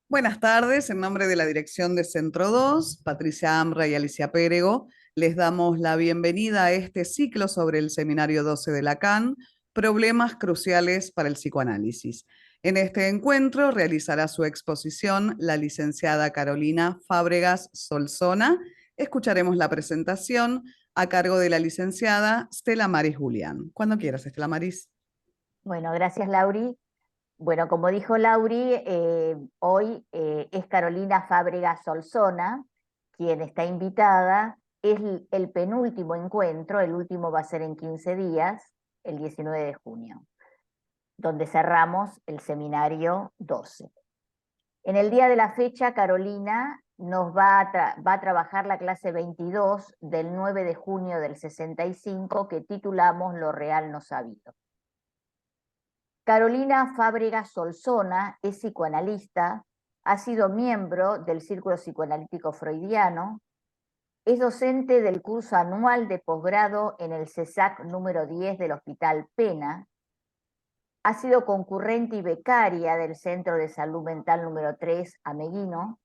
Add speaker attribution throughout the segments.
Speaker 1: Buenas tardes, en nombre de la dirección de Centro 2, Patricia Amra y Alicia Pérego, les damos la bienvenida a este ciclo sobre el Seminario 12 de Lacan, Problemas Cruciales para el Psicoanálisis. En este encuentro realizará su exposición la licenciada Carolina Fábregas Solsona. Escucharemos la presentación a cargo de la licenciada Stella Maris Julián. Cuando quieras, Stella Maris.
Speaker 2: Bueno, gracias, Lauri. Bueno, como dijo Lauri, hoy es Carolina Fábregas Solsona quien está invitada. Es el penúltimo encuentro, el último va a ser en 15 días, el 19 de junio, donde cerramos el seminario 12. En el día de la fecha, Carolina nos va a trabajar la clase 22 del 9 de junio del 65, que titulamos Lo real no sabido. Carolina Fábregas Solsona es psicoanalista, ha sido miembro del Círculo Psicoanalítico Freudiano, es docente del curso anual de posgrado en el CESAC número 10 del Hospital Pena, ha sido concurrente y becaria del Centro de Salud Mental número 3 Ameguino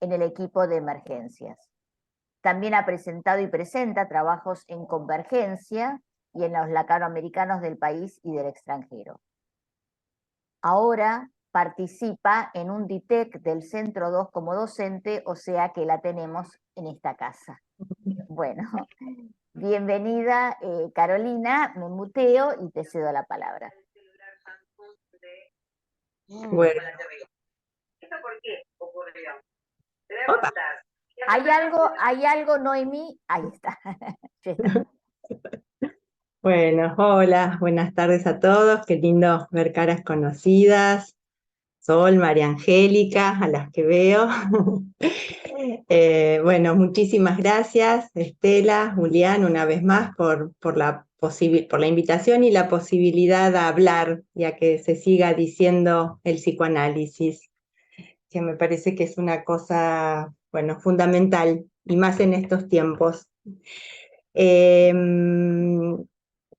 Speaker 2: en el equipo de emergencias. También ha presentado y presenta trabajos en Convergencia y en los lacanoamericanos del país y del extranjero. Ahora participa en un DITEC del Centro 2 como docente, o sea que la tenemos en esta casa. Bueno, bienvenida Carolina, me muteo y te cedo la palabra.
Speaker 3: Bueno. ¿Por qué ocurrió? Opa.
Speaker 2: ¿Hay algo, Noemí? Ahí está.
Speaker 3: Bueno, hola, buenas tardes a todos, qué lindo ver caras conocidas, Sol, María Angélica, a las que veo. Bueno, muchísimas gracias, Estela, Julián, una vez más por la invitación y la posibilidad de hablar, ya que se siga diciendo el psicoanálisis, que me parece que es una cosa, bueno, fundamental, y más en estos tiempos.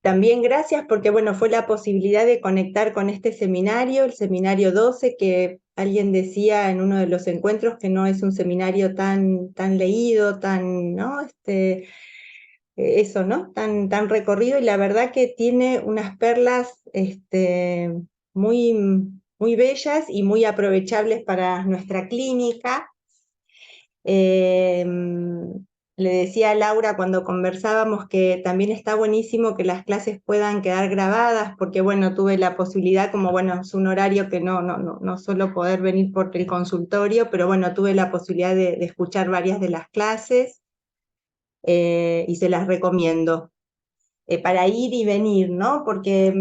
Speaker 3: También gracias porque, bueno, fue la posibilidad de conectar con este seminario, el seminario 12, que alguien decía en uno de los encuentros que no es un seminario tan leído, ¿no? Eso, ¿no? Tan recorrido, y la verdad que tiene unas perlas muy, muy bellas y muy aprovechables para nuestra clínica. Le decía a Laura cuando conversábamos que también está buenísimo que las clases puedan quedar grabadas, porque bueno, tuve la posibilidad, como bueno, es un horario que no suelo poder venir por el consultorio, pero bueno, tuve la posibilidad de escuchar varias de las clases y se las recomiendo. Para ir y venir, ¿no? Porque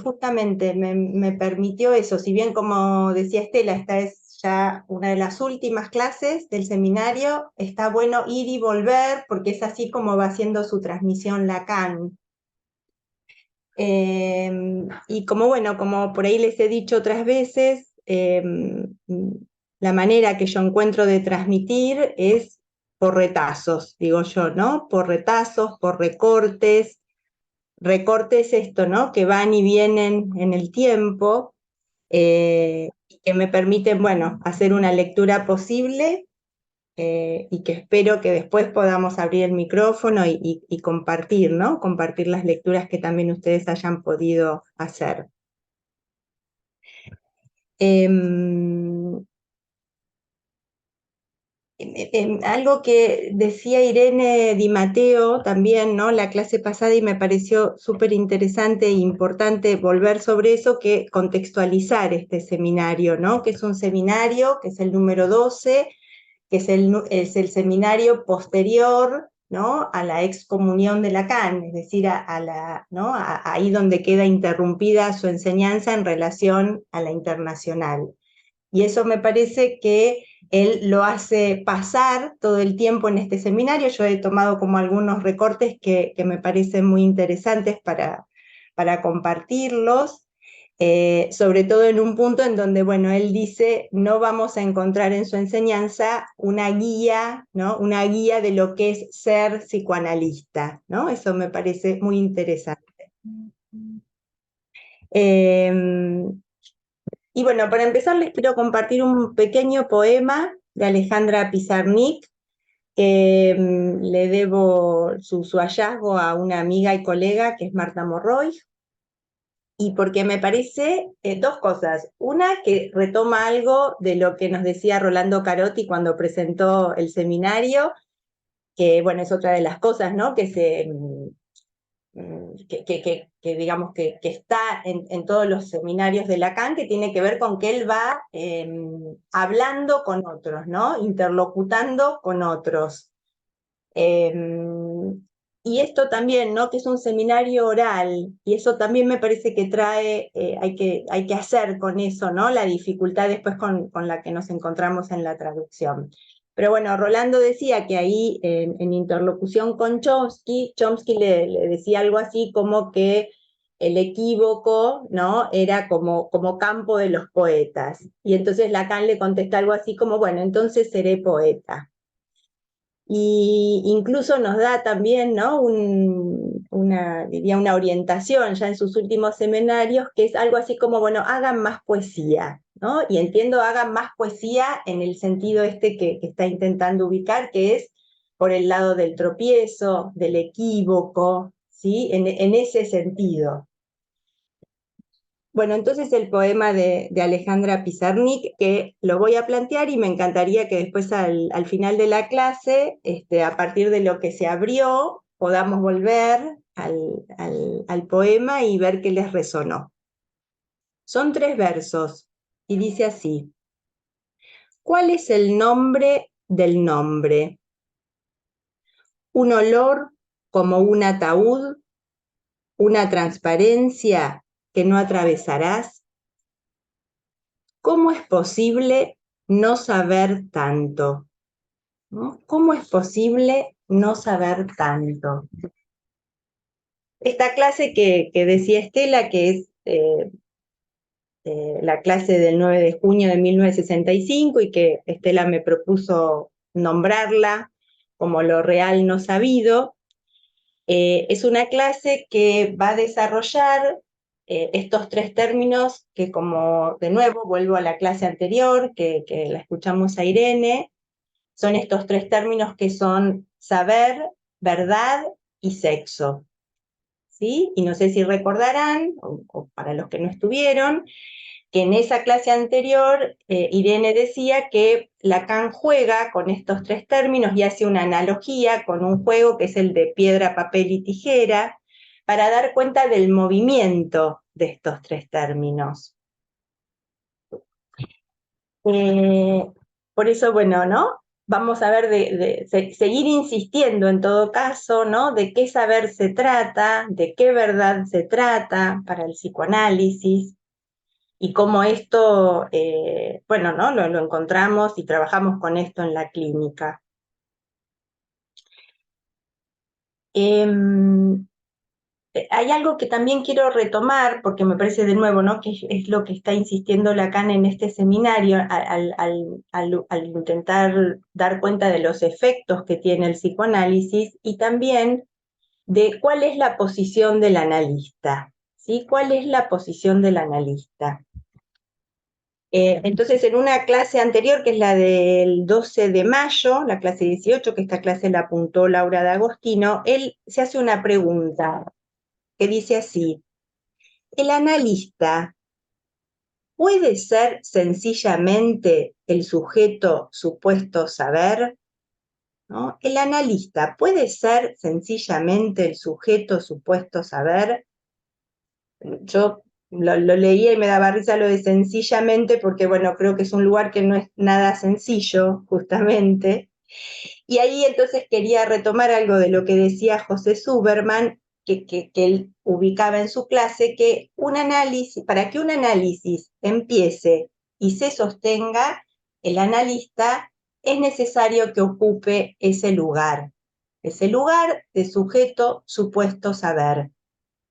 Speaker 3: justamente me permitió eso, si bien como decía Estela, esta es ya una de las últimas clases del seminario, está bueno ir y volver, porque es así como va haciendo su transmisión Lacan. Y como por ahí les he dicho otras veces, la manera que yo encuentro de transmitir es por retazos, digo yo, ¿no? Por retazos, por recortes. Recortes esto, ¿no? Que van y vienen en el tiempo, y que me permiten, bueno, hacer una lectura posible, y que espero que después podamos abrir el micrófono y compartir, ¿no? Compartir las lecturas que también ustedes hayan podido hacer. Algo que decía Irene Di Matteo también, ¿no? La clase pasada, y me pareció súper interesante e importante volver sobre eso, que contextualizar este seminario, ¿no? Que es un seminario, que es el número 12, que es el seminario posterior, ¿no? A la excomunión de Lacan, es decir, ¿no? Ahí donde queda interrumpida su enseñanza en relación a la internacional. Y eso me parece que él lo hace pasar todo el tiempo en este seminario. Yo he tomado como algunos recortes que me parecen muy interesantes para compartirlos, sobre todo en un punto en donde, bueno, él dice, no vamos a encontrar en su enseñanza una guía, ¿no? Una guía de lo que es ser psicoanalista, ¿no? Eso me parece muy interesante. Y bueno, para empezar les quiero compartir un pequeño poema de Alejandra Pizarnik, que le debo su hallazgo a una amiga y colega que es Marta Morroy, y porque me parece dos cosas. Una, que retoma algo de lo que nos decía Rolando Carotti cuando presentó el seminario, que bueno, es otra de las cosas, ¿no? Que digamos que está en todos los seminarios de Lacan, que tiene que ver con que él va hablando con otros, ¿no? Interlocutando con otros. Y esto también, ¿no? Que es un seminario oral, y eso también me parece que trae, hay que hacer con eso, ¿no? La dificultad después con la que nos encontramos en la traducción. Pero bueno, Rolando decía que ahí en interlocución con Chomsky, Chomsky le decía algo así como que el equívoco, ¿no? Era como campo de los poetas. Y entonces Lacan le contesta algo así como, bueno, entonces seré poeta. Y incluso nos da también, ¿no? Diría una orientación ya en sus últimos seminarios, que es algo así como, bueno, hagan más poesía, ¿no? Y entiendo hagan más poesía en el sentido este que está intentando ubicar, que es por el lado del tropiezo, del equívoco, ¿sí? En ese sentido. Bueno, entonces el poema de Alejandra Pizarnik, que lo voy a plantear y me encantaría que después al final de la clase, a partir de lo que se abrió, podamos volver al poema y ver qué les resonó. Son 3 versos y dice así: ¿cuál es el nombre del nombre? Un olor como un ataúd, una transparencia que no atravesarás. ¿Cómo es posible no saber tanto? ¿No? ¿Cómo es posible no saber tanto? Esta clase que decía Estela, que es la clase del 9 de junio de 1965 y que Estela me propuso nombrarla como lo real no sabido, es una clase que va a desarrollar estos 3 términos que, como de nuevo vuelvo a la clase anterior, que la escuchamos a Irene, son estos 3 términos que son saber, verdad y sexo. ¿Sí? Y no sé si recordarán, o para los que no estuvieron, que en esa clase anterior Irene decía que Lacan juega con estos 3 términos y hace una analogía con un juego que es el de piedra, papel y tijera, para dar cuenta del movimiento de estos 3 términos. Por eso, bueno, ¿no? Vamos a ver seguir insistiendo en todo caso, ¿no? De qué saber se trata, de qué verdad se trata para el psicoanálisis, y cómo esto, bueno, ¿no? Lo encontramos y trabajamos con esto en la clínica. Hay algo que también quiero retomar, porque me parece de nuevo, ¿no? Que es lo que está insistiendo Lacan en este seminario, al intentar dar cuenta de los efectos que tiene el psicoanálisis y también de cuál es la posición del analista, ¿sí? ¿Cuál es la posición del analista? Entonces, en una clase anterior, que es la del 12 de mayo, la clase 18, que esta clase la apuntó Laura D'Agostino, él se hace una pregunta que dice así: ¿el analista puede ser sencillamente el sujeto supuesto saber? ¿No? ¿El analista puede ser sencillamente el sujeto supuesto saber? Yo lo leía y me daba risa lo de sencillamente, porque bueno, creo que es un lugar que no es nada sencillo, justamente. Y ahí entonces quería retomar algo de lo que decía José Suberman, que él ubicaba en su clase, que un análisis, para que un análisis empiece y se sostenga, el analista es necesario que ocupe ese lugar de sujeto supuesto saber,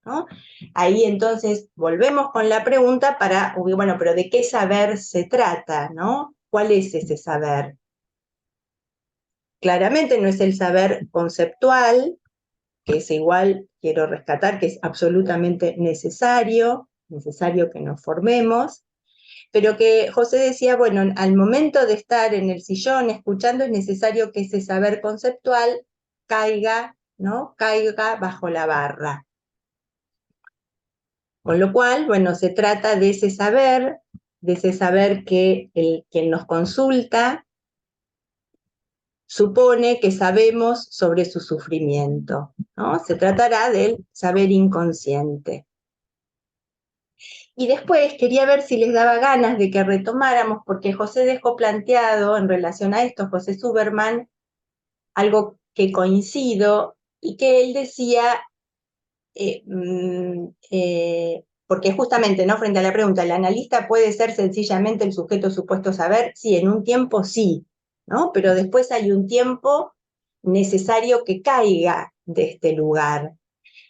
Speaker 3: ¿no? Ahí entonces volvemos con la pregunta para, bueno, pero ¿de qué saber se trata, no? ¿Cuál es ese saber? Claramente no es el saber conceptual, que es igual, quiero rescatar, que es absolutamente necesario que nos formemos, pero que José decía, bueno, al momento de estar en el sillón escuchando es necesario que ese saber conceptual caiga, ¿no? Caiga bajo la barra. Con lo cual, bueno, se trata de ese saber que quien nos consulta supone que sabemos sobre su sufrimiento, ¿no? Se tratará del saber inconsciente. Y después quería ver si les daba ganas de que retomáramos, porque José dejó planteado en relación a esto, José Suberman, algo que coincido, y que él decía, porque justamente, ¿no? Frente a la pregunta, ¿el analista puede ser sencillamente el sujeto supuesto saber? Sí, en un tiempo sí, ¿no? Pero después hay un tiempo necesario que caiga de este lugar.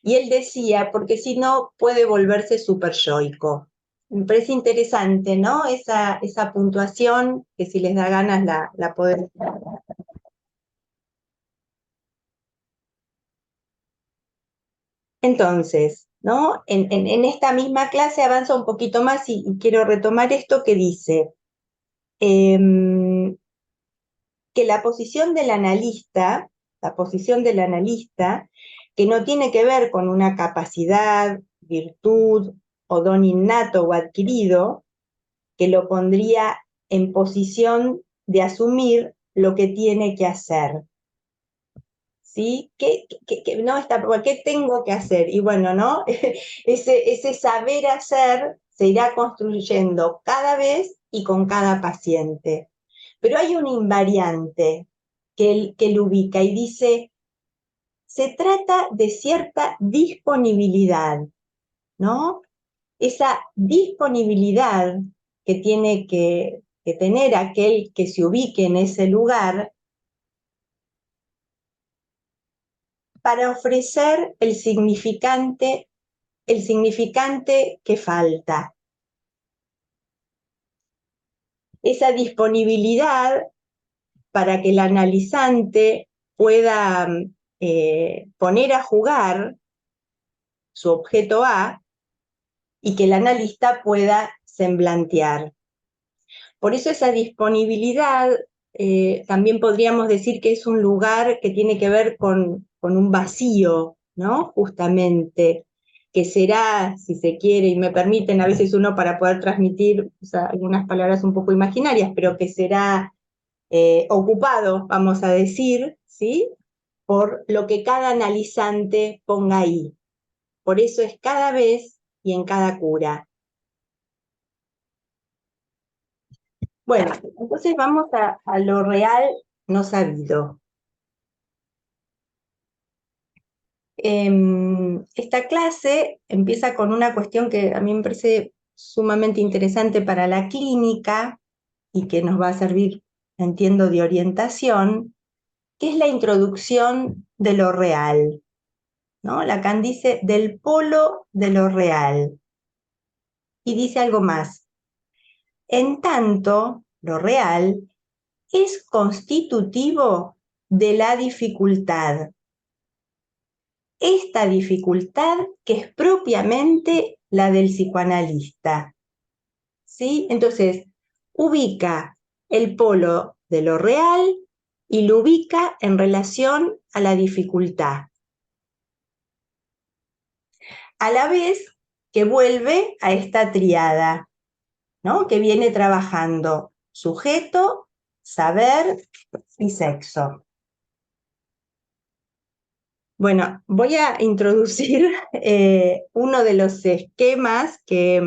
Speaker 3: Y él decía, porque si no puede volverse súper yoico. Me parece interesante, ¿no? Esa puntuación, que si les da ganas la pueden. Entonces, ¿no? En esta misma clase avanza un poquito más y quiero retomar esto que dice, que la posición del analista, que no tiene que ver con una capacidad, virtud o don innato o adquirido, que lo pondría en posición de asumir lo que tiene que hacer. ¿Sí? No está, ¿qué tengo que hacer? Y bueno, ¿no? Ese saber hacer se irá construyendo cada vez y con cada paciente. Pero hay un invariante que él ubica y dice, se trata de cierta disponibilidad, ¿no? Esa disponibilidad que tiene que tener aquel que se ubique en ese lugar para ofrecer el significante que falta. Esa disponibilidad para que el analizante pueda poner a jugar su objeto A y que el analista pueda semblantear. Por eso esa disponibilidad también podríamos decir que es un lugar que tiene que ver con un vacío, ¿no? Justamente, que será, si se quiere, y me permiten a veces uno para poder transmitir, o sea, algunas palabras un poco imaginarias, pero que será ocupado, vamos a decir, ¿sí? Por lo que cada analizante ponga ahí. Por eso es cada vez y en cada cura. Bueno, entonces vamos a lo real no sabido. Esta clase empieza con una cuestión que a mí me parece sumamente interesante para la clínica y que nos va a servir, entiendo, de orientación, que es la introducción de lo real, ¿no? Lacan dice del polo de lo real. Y dice algo más. En tanto, lo real es constitutivo de la dificultad. Esta dificultad que es propiamente la del psicoanalista. ¿Sí? Entonces, ubica el polo de lo real y lo ubica en relación a la dificultad. A la vez que vuelve a esta tríada, ¿no? Que viene trabajando sujeto, saber y sexo. Bueno, voy a introducir uno de los esquemas que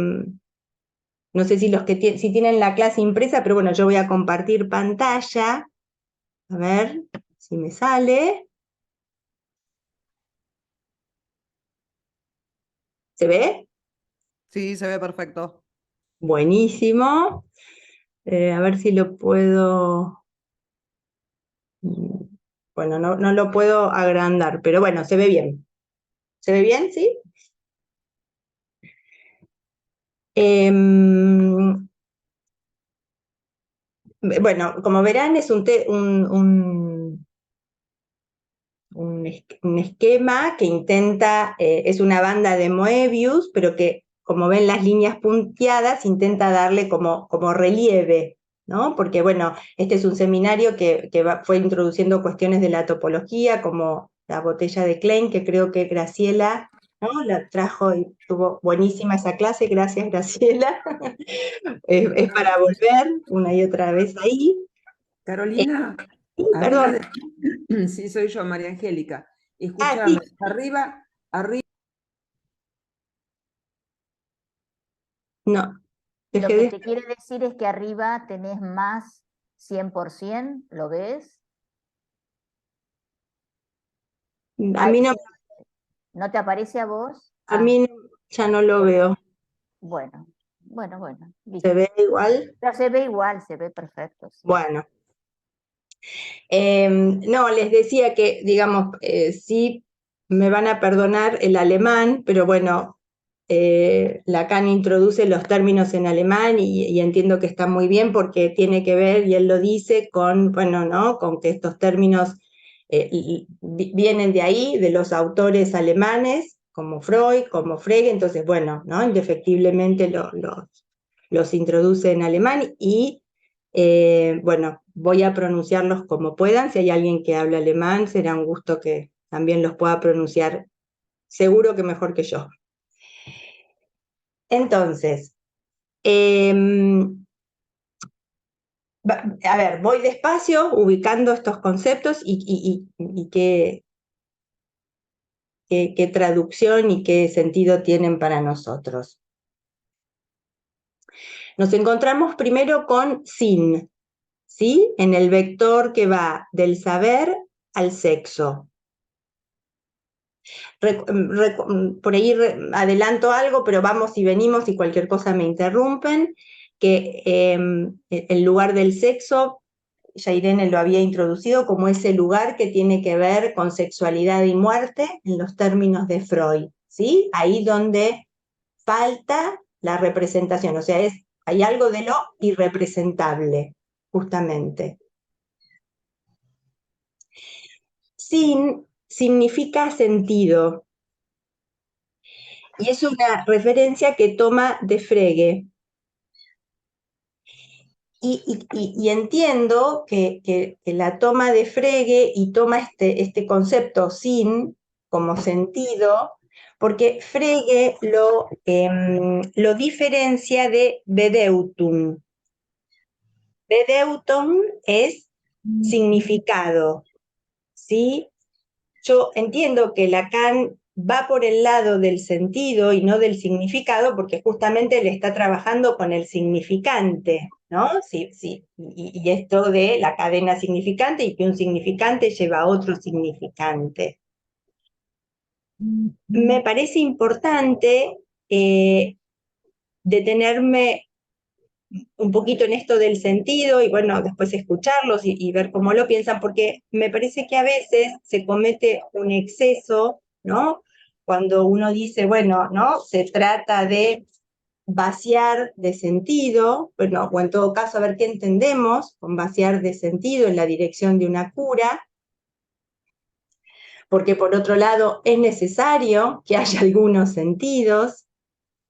Speaker 3: no sé si si tienen la clase impresa, pero bueno, yo voy a compartir pantalla. A ver si me sale. ¿Se ve?
Speaker 1: Sí, se ve perfecto.
Speaker 3: Buenísimo. A ver si lo puedo. Bueno, no lo puedo agrandar, pero bueno, se ve bien. ¿Se ve bien? ¿Sí? Bueno, como verán, es un esquema que intenta, es una banda de Moebius, pero que como ven las líneas punteadas, intenta darle como relieve, ¿no? Porque, bueno, este es un seminario que fue introduciendo cuestiones de la topología, como la botella de Klein, que creo que Graciela, ¿no?, la trajo y estuvo buenísima esa clase. Gracias, Graciela. Es para volver una y otra vez ahí.
Speaker 4: Carolina,
Speaker 3: Perdón.
Speaker 4: Sí, soy yo, María Angélica.
Speaker 3: Sí.
Speaker 4: Escúchame, arriba,
Speaker 3: No.
Speaker 2: Lo que te quiere decir es que arriba tenés más 100%, ¿lo ves?
Speaker 3: A mí no,
Speaker 2: ¿No te aparece a vos?
Speaker 3: a mí ya no lo veo.
Speaker 2: Bueno.
Speaker 3: ¿Se ve igual?
Speaker 2: Pero se ve igual, se ve perfecto. Sí.
Speaker 3: Bueno. No, les decía que, digamos, sí me van a perdonar el alemán, pero bueno, Lacan introduce los términos en alemán y entiendo que está muy bien porque tiene que ver, y él lo dice, con, bueno, ¿no?, con que estos términos vienen de ahí, de los autores alemanes, como Freud, como Frege, entonces, bueno, ¿no?, indefectiblemente los introduce en alemán y, bueno, voy a pronunciarlos como puedan. Si hay alguien que habla alemán, será un gusto que también los pueda pronunciar, seguro que mejor que yo. Entonces, a ver, voy despacio ubicando estos conceptos y qué traducción y qué sentido tienen para nosotros. Nos encontramos primero con sin, ¿sí?, en el vector que va del saber al sexo. Por ahí adelanto algo, pero vamos y venimos y cualquier cosa me interrumpen, que el lugar del sexo, ya Irene lo había introducido como ese lugar que tiene que ver con sexualidad y muerte en los términos de Freud, ¿sí? Ahí donde falta la representación, o sea, hay algo de lo irrepresentable, justamente. Sin significa sentido, y es una referencia que toma de Frege. Y entiendo que la toma de Frege y toma este concepto sin como sentido, porque Frege lo diferencia de Bedeutung. Bedeutung es significado, ¿sí? Yo entiendo que Lacan va por el lado del sentido y no del significado, porque justamente le está trabajando con el significante, ¿no? Sí, y esto de la cadena significante y que un significante lleva a otro significante. Me parece importante detenerme un poquito en esto del sentido y, bueno, después escucharlos y ver cómo lo piensan, porque me parece que a veces se comete un exceso, ¿no? Cuando uno dice, bueno, ¿no?, se trata de vaciar de sentido, bueno, o en todo caso, a ver qué entendemos con vaciar de sentido en la dirección de una cura, porque por otro lado es necesario que haya algunos sentidos,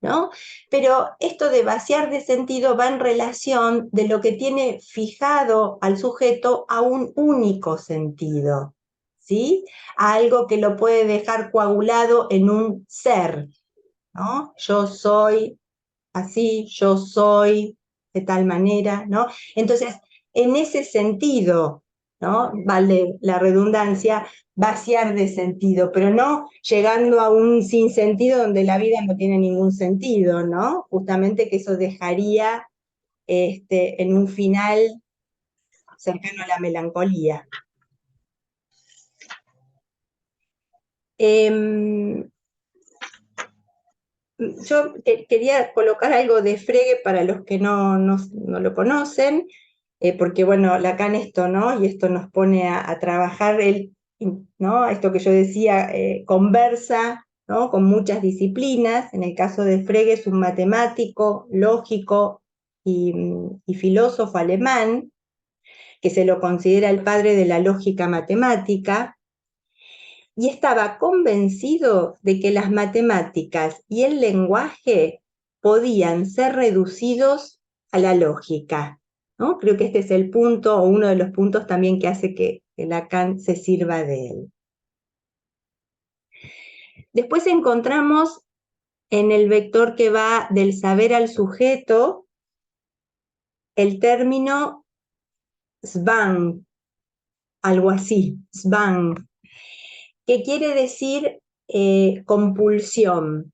Speaker 3: ¿no? Pero esto de vaciar de sentido va en relación de lo que tiene fijado al sujeto a un único sentido, ¿sí? A algo que lo puede dejar coagulado en un ser, ¿no? Yo soy así, yo soy de tal manera, ¿no? Entonces, en ese sentido, ¿no?, vale la redundancia, vaciar de sentido, pero no llegando a un sinsentido donde la vida no tiene ningún sentido, ¿no? Justamente que eso dejaría en un final cercano a la melancolía. Yo quería colocar algo de Frege para los que no lo conocen, porque, bueno, Lacan esto, ¿no?, y esto nos pone a trabajar, ¿no?, esto que yo decía, conversa, ¿no?, con muchas disciplinas. En el caso de Frege es un matemático, lógico y filósofo alemán, que se lo considera el padre de la lógica matemática, y estaba convencido de que las matemáticas y el lenguaje podían ser reducidos a la lógica, ¿no? Creo que este es el punto, o uno de los puntos también que hace que Lacan se sirva de él. Después encontramos en el vector que va del saber al sujeto el término Zwang, algo así, Zwang, que quiere decir compulsión,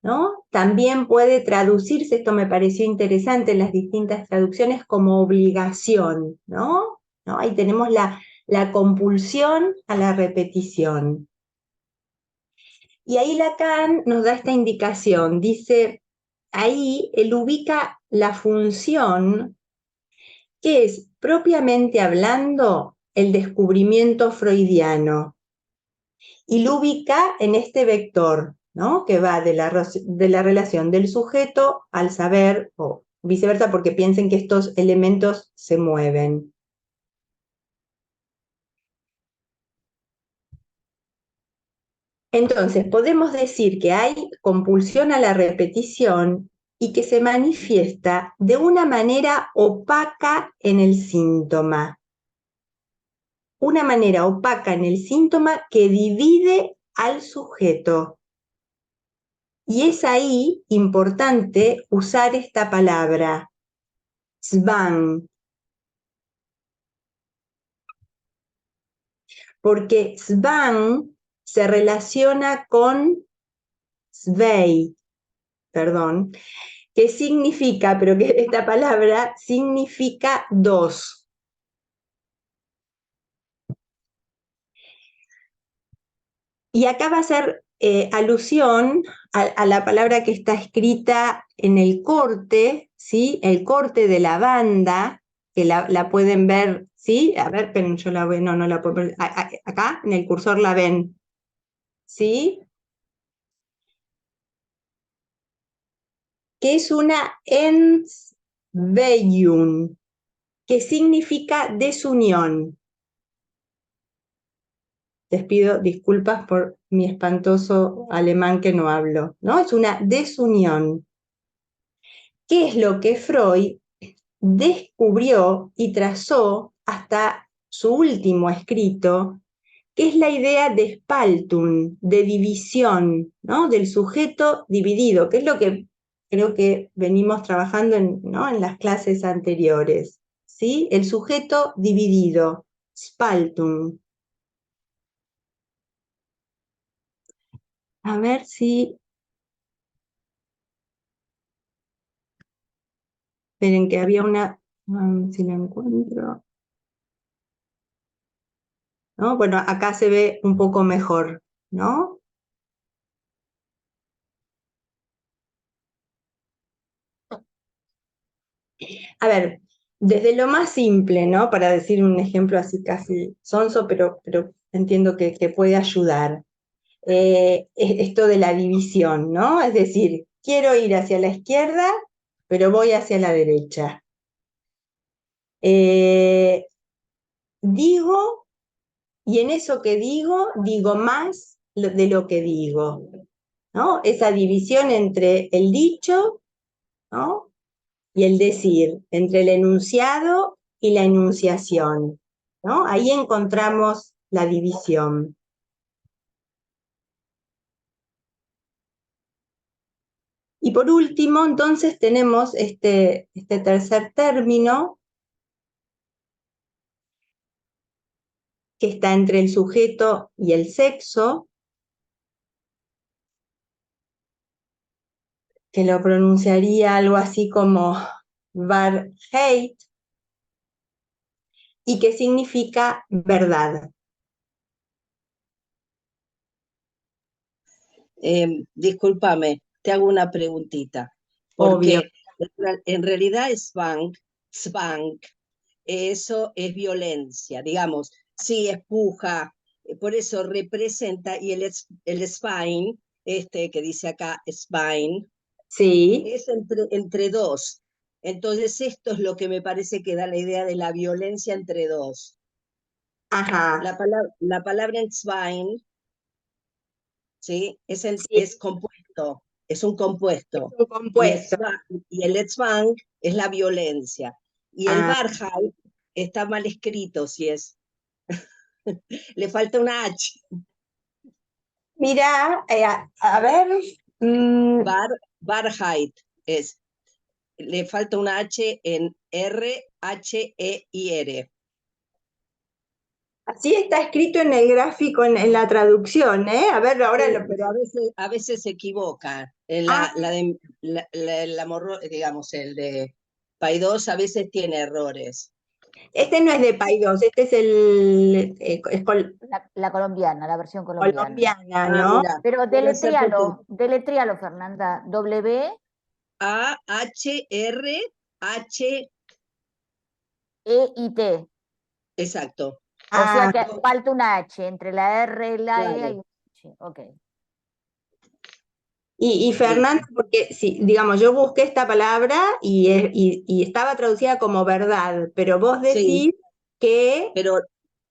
Speaker 3: ¿no? También puede traducirse, esto me pareció interesante en las distintas traducciones, como obligación, ¿no? Ahí tenemos la compulsión a la repetición. Y ahí Lacan nos da esta indicación, dice, ahí él ubica la función que es, propiamente hablando, el descubrimiento freudiano, y lo ubica en este vector, ¿no? Que va de la relación del sujeto al saber, o viceversa, porque piensen que estos elementos se mueven. Entonces, podemos decir que hay compulsión a la repetición y que se manifiesta de una manera opaca en el síntoma. Una manera opaca en el síntoma que divide al sujeto. Y es ahí importante usar esta palabra, Zwang, porque Zwang se relaciona con Zwei, perdón, que significa, pero que esta palabra significa dos. Y acá va a ser alusión a la palabra que está escrita en el corte, ¿sí? El corte de la banda, que la pueden ver, ¿sí? A ver, pero yo la veo, no la puedo ver. Acá en el cursor la ven, ¿sí? Que es una Entweigung, que significa desunión. Les pido disculpas por mi espantoso alemán que no hablo, ¿no? Es una desunión. ¿Qué es lo que Freud descubrió y trazó hasta su último escrito, que es la idea de Spaltung, de división, ¿no? Del sujeto dividido, que es lo que creo que venimos trabajando ¿no? en las clases anteriores, ¿sí? El sujeto dividido, Spaltung. A ver si... Esperen que había una... si la encuentro... ¿No? Bueno, acá se ve un poco mejor, ¿no? A ver, desde lo más simple, ¿no? Para decir un ejemplo así casi sonso, pero entiendo que puede ayudar. Esto de la división, ¿no? Es decir, quiero ir hacia la izquierda, pero voy hacia la derecha. Digo, y en eso que digo más de lo que digo, ¿no? Esa división entre el dicho, ¿no? Y el decir, entre el enunciado y la enunciación, ¿no? Ahí encontramos la división. Y por último, entonces, tenemos este tercer término que está entre el sujeto y el sexo, que lo pronunciaría algo así como Wahrheit, y que significa verdad.
Speaker 5: Discúlpame, te hago una preguntita.
Speaker 3: Obvio.
Speaker 5: Porque en realidad Zwang, eso es violencia, digamos, sí empuja, por eso representa, y el Spine, que dice acá Spine,
Speaker 3: Sí.
Speaker 5: es entre dos. Entonces esto es lo que me parece que da la idea de la violencia entre dos.
Speaker 3: Ajá.
Speaker 5: La palabra en Zwang, ¿sí?
Speaker 3: Sí.
Speaker 5: Es compuesto. es un compuesto.
Speaker 3: Un compuesto.
Speaker 5: Y el Zwang es la violencia. Y el
Speaker 3: Ah.
Speaker 5: Wahrheit está mal escrito, si es. Le falta una H.
Speaker 3: Mira, a ver.
Speaker 5: Wahrheit es. Le falta una H en R-H-E-I-R.
Speaker 3: Así está escrito en el gráfico, en la traducción, ¿eh? A ver, ahora
Speaker 5: Sí,
Speaker 3: lo...
Speaker 5: pero a veces se equivoca. En digamos, el de Paidós a veces tiene errores.
Speaker 3: Este no es de Paidós, este es el
Speaker 2: La colombiana, la versión colombiana.
Speaker 3: colombiana,
Speaker 5: Ah,
Speaker 3: ¿no?
Speaker 5: mira,
Speaker 2: Pero
Speaker 5: debe ser porque
Speaker 2: deletríalo, Fernanda. W,
Speaker 5: A-H-R-H,
Speaker 2: E, I, T.
Speaker 5: exacto.
Speaker 2: O sea
Speaker 3: Ah,
Speaker 2: que falta una H, entre la R y la E hay
Speaker 5: Claro.
Speaker 2: una H. Ok.
Speaker 3: y Fernanda, porque sí, digamos, yo busqué esta palabra y estaba traducida como verdad, pero vos
Speaker 5: Sí,
Speaker 3: decís que,
Speaker 5: pero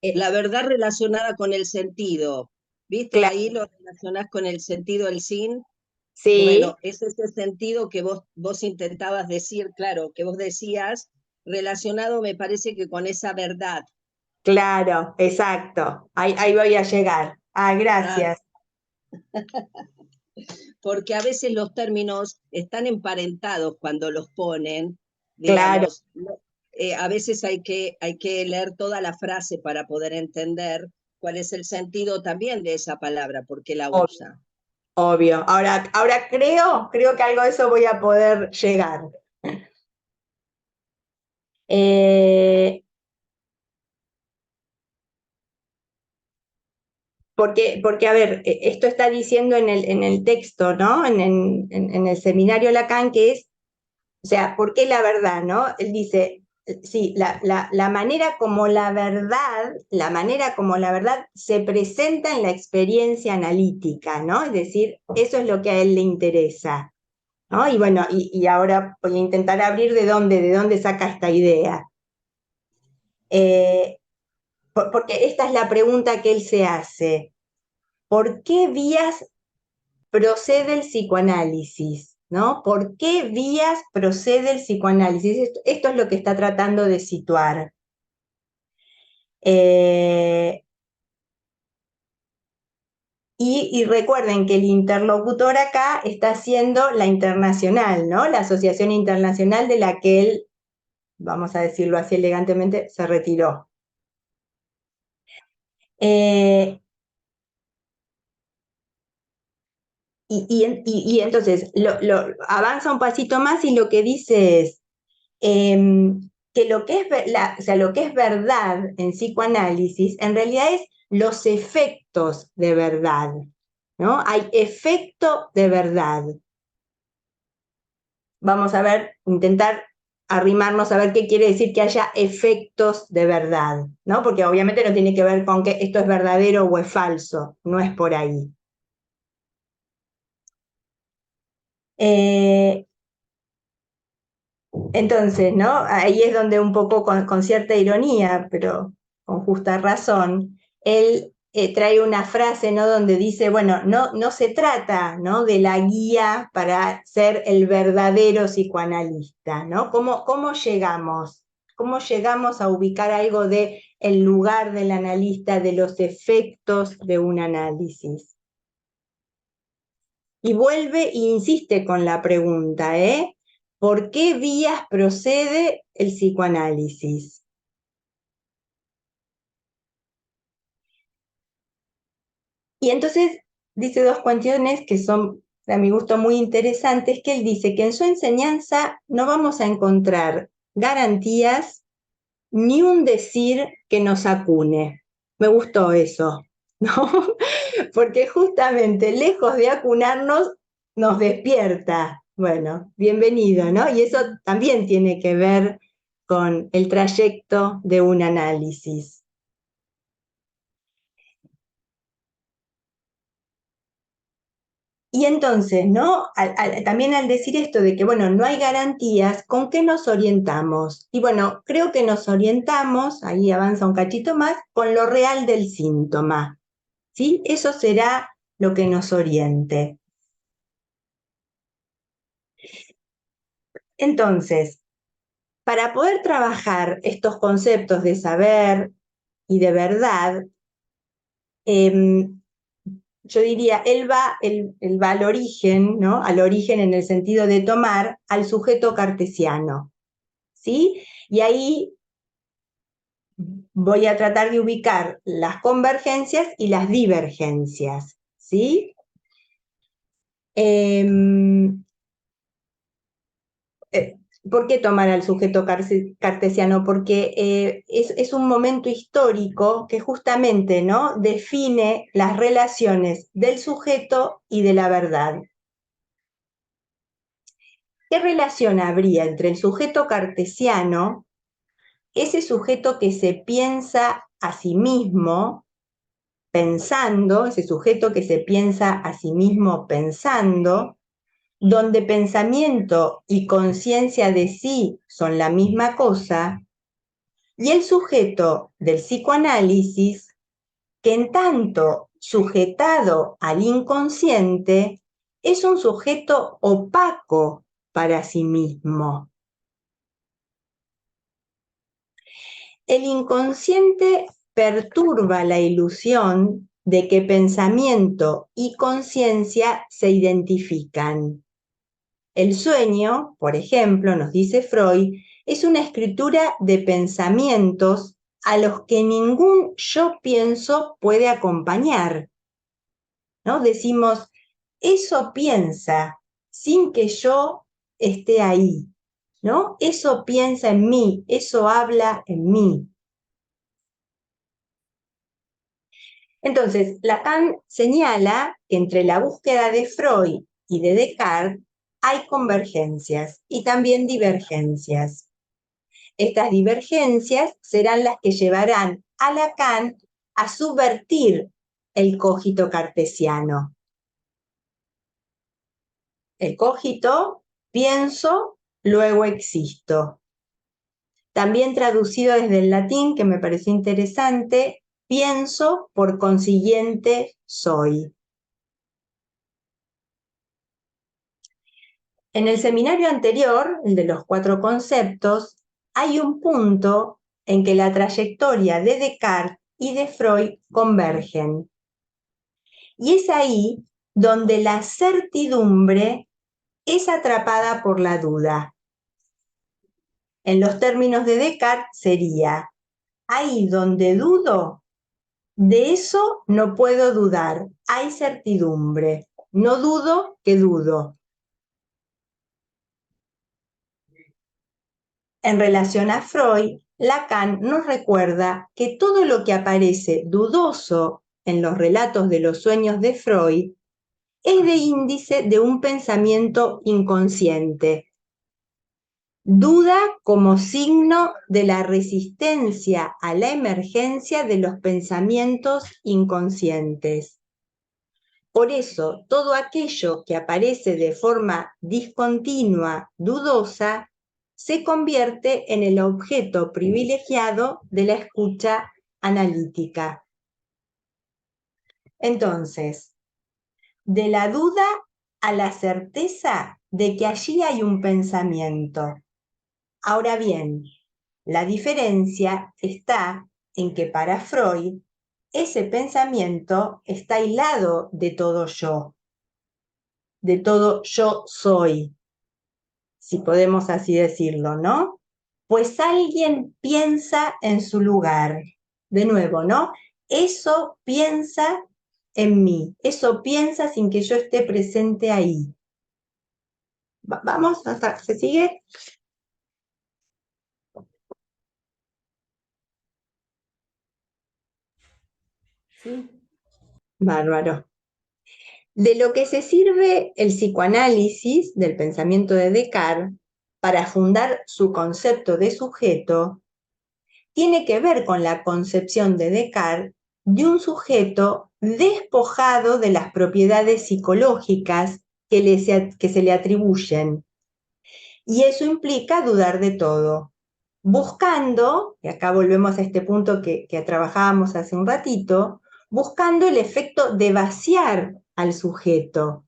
Speaker 3: eh,
Speaker 5: la verdad relacionada con el sentido. ¿Viste?
Speaker 3: claro,
Speaker 5: Ahí lo relacionás con el sentido del sin.
Speaker 3: sí,
Speaker 5: Bueno, es ese sentido que vos intentabas decir, claro, que vos decías, relacionado me parece que con esa verdad.
Speaker 3: claro, exacto. Ahí voy a llegar. Ah,
Speaker 5: Ah,
Speaker 3: gracias.
Speaker 5: porque a veces los términos están emparentados cuando los ponen,
Speaker 3: Claro,
Speaker 5: digamos, a veces hay que leer toda la frase para poder entender cuál es el sentido también de esa palabra, por qué la
Speaker 3: obvio,
Speaker 5: usa.
Speaker 3: obvio. Ahora creo que algo de eso voy a poder llegar. Eh, porque, a ver, esto está diciendo en el texto, ¿no? En el seminario Lacan, que es, o sea, ¿por qué la verdad, no? Él dice, sí, la manera como la verdad se presenta en la experiencia analítica, ¿no? Es decir, eso es lo que a él le interesa, ¿no? Y bueno, y ahora voy a intentar abrir de dónde saca esta idea. Porque esta es la pregunta que él se hace. ¿Por qué vías procede el psicoanálisis? ¿No? ¿Por qué vías procede el psicoanálisis? Esto es lo que está tratando de situar. Y recuerden que el interlocutor acá está haciendo la internacional, ¿no? La asociación internacional de la que él, vamos a decirlo así elegantemente, se retiró. Y entonces avanza un pasito más y lo que dice es que lo que lo que es verdad en psicoanálisis en realidad es los efectos de verdad, ¿no? Hay efecto de verdad. Vamos a ver, intentar arrimarnos a ver qué quiere decir que haya efectos de verdad, ¿no? Porque obviamente no tiene que ver con que esto es verdadero o es falso, no es por ahí. Entonces, ¿no? Ahí es donde un poco con cierta ironía, pero con justa razón, él trae una frase, ¿no? Donde dice, bueno, no se trata, ¿no? De la guía para ser el verdadero psicoanalista, ¿no? ¿Cómo llegamos? ¿Cómo llegamos a ubicar algo de el lugar del analista, de los efectos de un análisis? Y vuelve e insiste con la pregunta, ¿eh? ¿Por qué vías procede el psicoanálisis? Y entonces dice dos cuestiones que son, a mi gusto, muy interesantes, que él dice que en su enseñanza no vamos a encontrar garantías ni un decir que nos acune. Me gustó eso, ¿no? Porque justamente lejos de acunarnos, nos despierta. Bueno, bienvenido, ¿no? Y eso también tiene que ver con el trayecto de un análisis. Y entonces, ¿no? También al decir esto de que, bueno, no hay garantías, ¿con qué nos orientamos? Y bueno, creo que nos orientamos, ahí avanza un cachito más, con lo real del síntoma, ¿sí? Eso será lo que nos oriente. Entonces, para poder trabajar estos conceptos de saber y de verdad, yo diría, él va al origen, ¿no? Al origen en el sentido de tomar al sujeto cartesiano, ¿sí? Y ahí voy a tratar de ubicar las convergencias y las divergencias, ¿sí? ¿Por qué tomar al sujeto cartesiano? Porque es un momento histórico que justamente, ¿no?, define las relaciones del sujeto y de la verdad. ¿Qué relación habría entre el sujeto cartesiano, ese sujeto que se piensa a sí mismo pensando, ese sujeto que se piensa a sí mismo pensando, donde pensamiento y conciencia de sí son la misma cosa, y el sujeto del psicoanálisis, que en tanto sujetado al inconsciente, es un sujeto opaco para sí mismo? El inconsciente perturba la ilusión de que pensamiento y conciencia se identifican. El sueño, por ejemplo, nos dice Freud, es una escritura de pensamientos a los que ningún yo pienso puede acompañar, ¿no? Decimos, eso piensa sin que yo esté ahí, ¿no? Eso piensa en mí, eso habla en mí. Entonces, Lacan señala que entre la búsqueda de Freud y de Descartes hay convergencias y también divergencias. Estas divergencias serán las que llevarán a Lacan a subvertir el cogito cartesiano. El cogito, pienso, luego existo. También traducido desde el latín, que me pareció interesante, pienso, por consiguiente, soy. En el seminario anterior, el de los 4 conceptos, hay un punto en que la trayectoria de Descartes y de Freud convergen. Y es ahí donde la certidumbre es atrapada por la duda. En los términos de Descartes sería, ahí donde dudo, de eso no puedo dudar, hay certidumbre, no dudo que dudo. En relación a Freud, Lacan nos recuerda que todo lo que aparece dudoso en los relatos de los sueños de Freud es de índice de un pensamiento inconsciente. Duda como signo de la resistencia a la emergencia de los pensamientos inconscientes. Por eso, todo aquello que aparece de forma discontinua, dudosa, se convierte en el objeto privilegiado de la escucha analítica. Entonces, de la duda a la certeza de que allí hay un pensamiento. Ahora bien, la diferencia está en que para Freud, ese pensamiento está aislado de todo yo soy, si podemos así decirlo, ¿no? Pues alguien piensa en su lugar. De nuevo, ¿no? Eso piensa en mí, eso piensa sin que yo esté presente ahí. Vamos, ¿se sigue?
Speaker 4: Sí.
Speaker 3: Bárbaro. De lo que se sirve el psicoanálisis del pensamiento de Descartes para fundar su concepto de sujeto tiene que ver con la concepción de Descartes de un sujeto despojado de las propiedades psicológicas que se le atribuyen. Y eso implica dudar de todo, buscando, y acá volvemos a este punto que trabajábamos hace un ratito, buscando el efecto de vaciar al sujeto,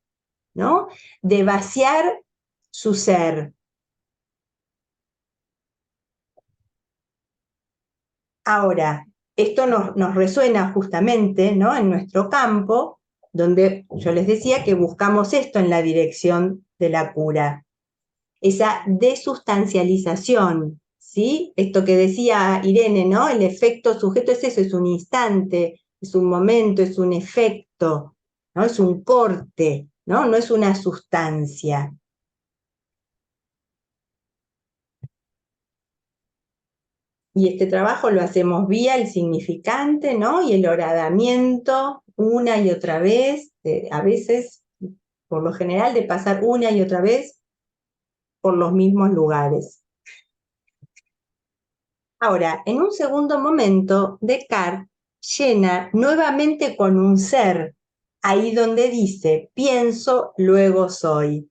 Speaker 3: ¿no? De vaciar su ser. Ahora, esto nos resuena justamente, ¿no?, en nuestro campo, donde yo les decía que buscamos esto en la dirección de la cura, esa desustancialización, ¿sí? Esto que decía Irene, ¿no? El efecto sujeto es eso, es un instante, es un momento, es un efecto, ¿no? Es un corte, ¿no? No es una sustancia. Y este trabajo lo hacemos vía el significante, ¿no? Y el horadamiento una y otra vez, a veces, por lo general, de pasar una y otra vez por los mismos lugares. Ahora, en un segundo momento, Descartes llena nuevamente con un ser, ahí donde dice, pienso, luego soy.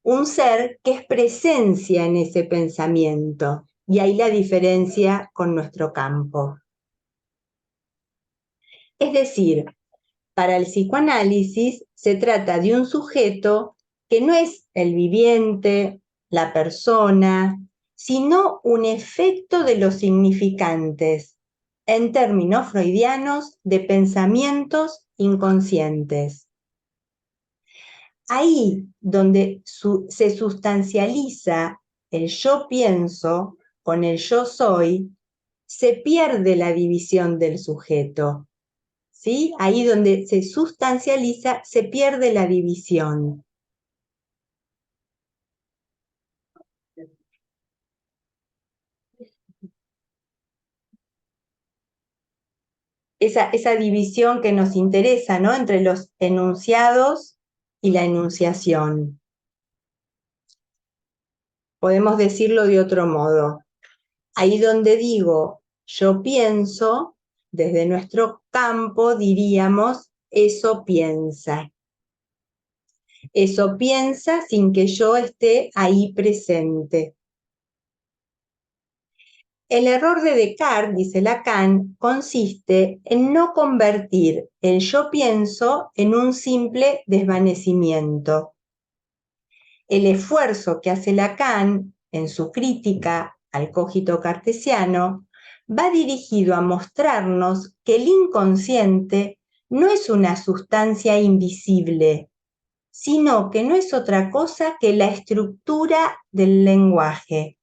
Speaker 3: Un ser que es presencia en ese pensamiento, y ahí la diferencia con nuestro campo. Es decir, para el psicoanálisis se trata de un sujeto que no es el viviente, la persona, sino un efecto de los significantes, en términos freudianos, de pensamientos inconscientes. Ahí donde se sustancializa el yo pienso con el yo soy, se pierde la división del sujeto. ¿Sí? Ahí donde se sustancializa, se pierde la división. Esa división que nos interesa, ¿no?, entre los enunciados y la enunciación. Podemos decirlo de otro modo. Ahí donde digo yo pienso, desde nuestro campo diríamos eso piensa. Eso piensa sin que yo esté ahí presente. El error de Descartes, dice Lacan, consiste en no convertir el yo pienso en un simple desvanecimiento. El esfuerzo que hace Lacan en su crítica al cogito cartesiano va dirigido a mostrarnos que el inconsciente no es una sustancia invisible, sino que no es otra cosa que la estructura del lenguaje.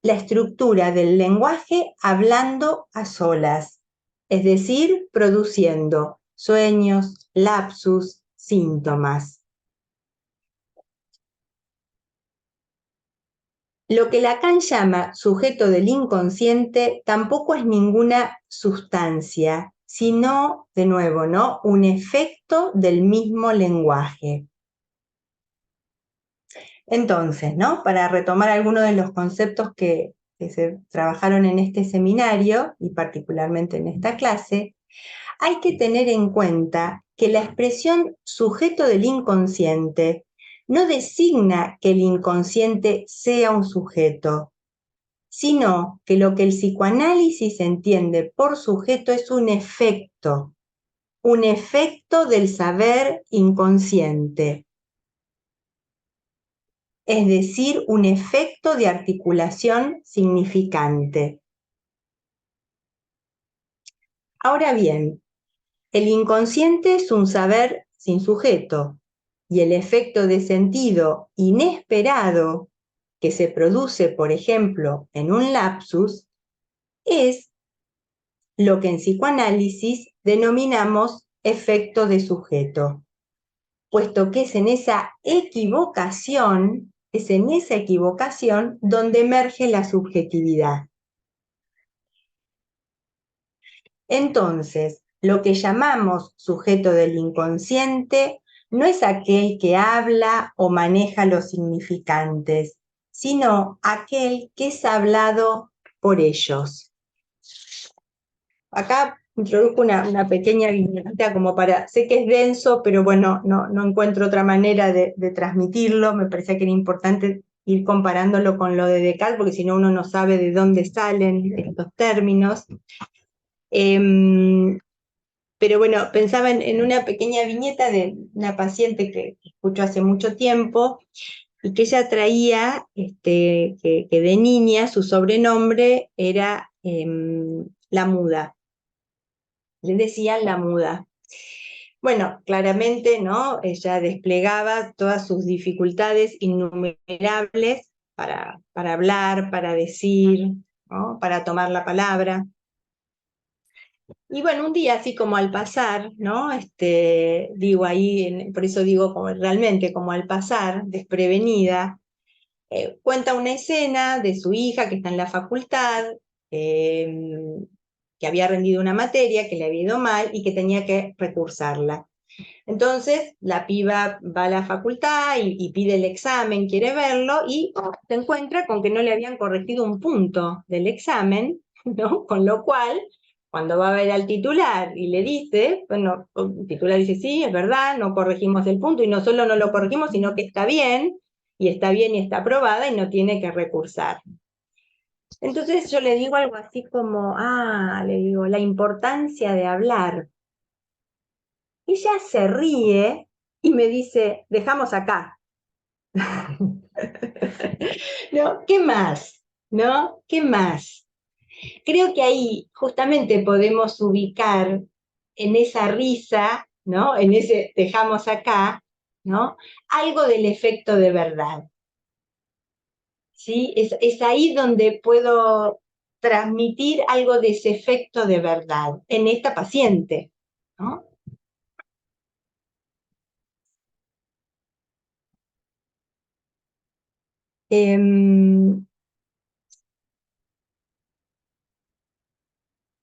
Speaker 3: La estructura del lenguaje hablando a solas, es decir, produciendo sueños, lapsus, síntomas. Lo que Lacan llama sujeto del inconsciente tampoco es ninguna sustancia, sino, de nuevo, ¿no?, un efecto del mismo lenguaje. Entonces, ¿no?, para retomar algunos de los conceptos que se trabajaron en este seminario, y particularmente en esta clase, hay que tener en cuenta que la expresión sujeto del inconsciente no designa que el inconsciente sea un sujeto, sino que lo que el psicoanálisis entiende por sujeto es un efecto del saber inconsciente. Es decir, un efecto de articulación significante. Ahora bien, el inconsciente es un saber sin sujeto, y el efecto de sentido inesperado que se produce, por ejemplo, en un lapsus, es lo que en psicoanálisis denominamos efecto de sujeto, puesto que es en esa equivocación donde emerge la subjetividad. Entonces, lo que llamamos sujeto del inconsciente no es aquel que habla o maneja los significantes, sino aquel que es hablado por ellos. Acá introduzco una pequeña viñeta como para, sé que es denso, pero bueno, no encuentro otra manera de transmitirlo. Me parecía que era importante ir comparándolo con lo de Descartes, porque si no uno no sabe de dónde salen estos términos. Pero bueno, pensaba en una pequeña viñeta de una paciente que escucho hace mucho tiempo, y que ella traía que de niña su sobrenombre era la muda. Le decían la muda. Bueno, claramente, ¿no? Ella desplegaba todas sus dificultades innumerables para hablar, para decir, ¿no? Para tomar la palabra. Y bueno, un día así como al pasar, ¿no? Digo ahí, por eso digo como, realmente como al pasar, desprevenida, cuenta una escena de su hija que está en la facultad, que había rendido una materia, que le había ido mal y que tenía que recursarla. Entonces, la piba va a la facultad y pide el examen, quiere verlo, y se encuentra con que no le habían corregido un punto del examen, ¿no? Con lo cual, cuando va a ver al titular y le dice, bueno, el titular dice, sí, es verdad, no corregimos el punto, y no solo no lo corregimos, sino que está bien y está aprobada y no tiene que recursar. Entonces yo le digo algo así como, le digo, la importancia de hablar. Ella se ríe y me dice, dejamos acá. ¿No? ¿Qué más? ¿No? ¿Qué más? Creo que ahí justamente podemos ubicar en esa risa, ¿no? En ese dejamos acá, ¿no? Algo del efecto de verdad. ¿Sí? Es ahí donde puedo transmitir algo de ese efecto de verdad en esta paciente, ¿no?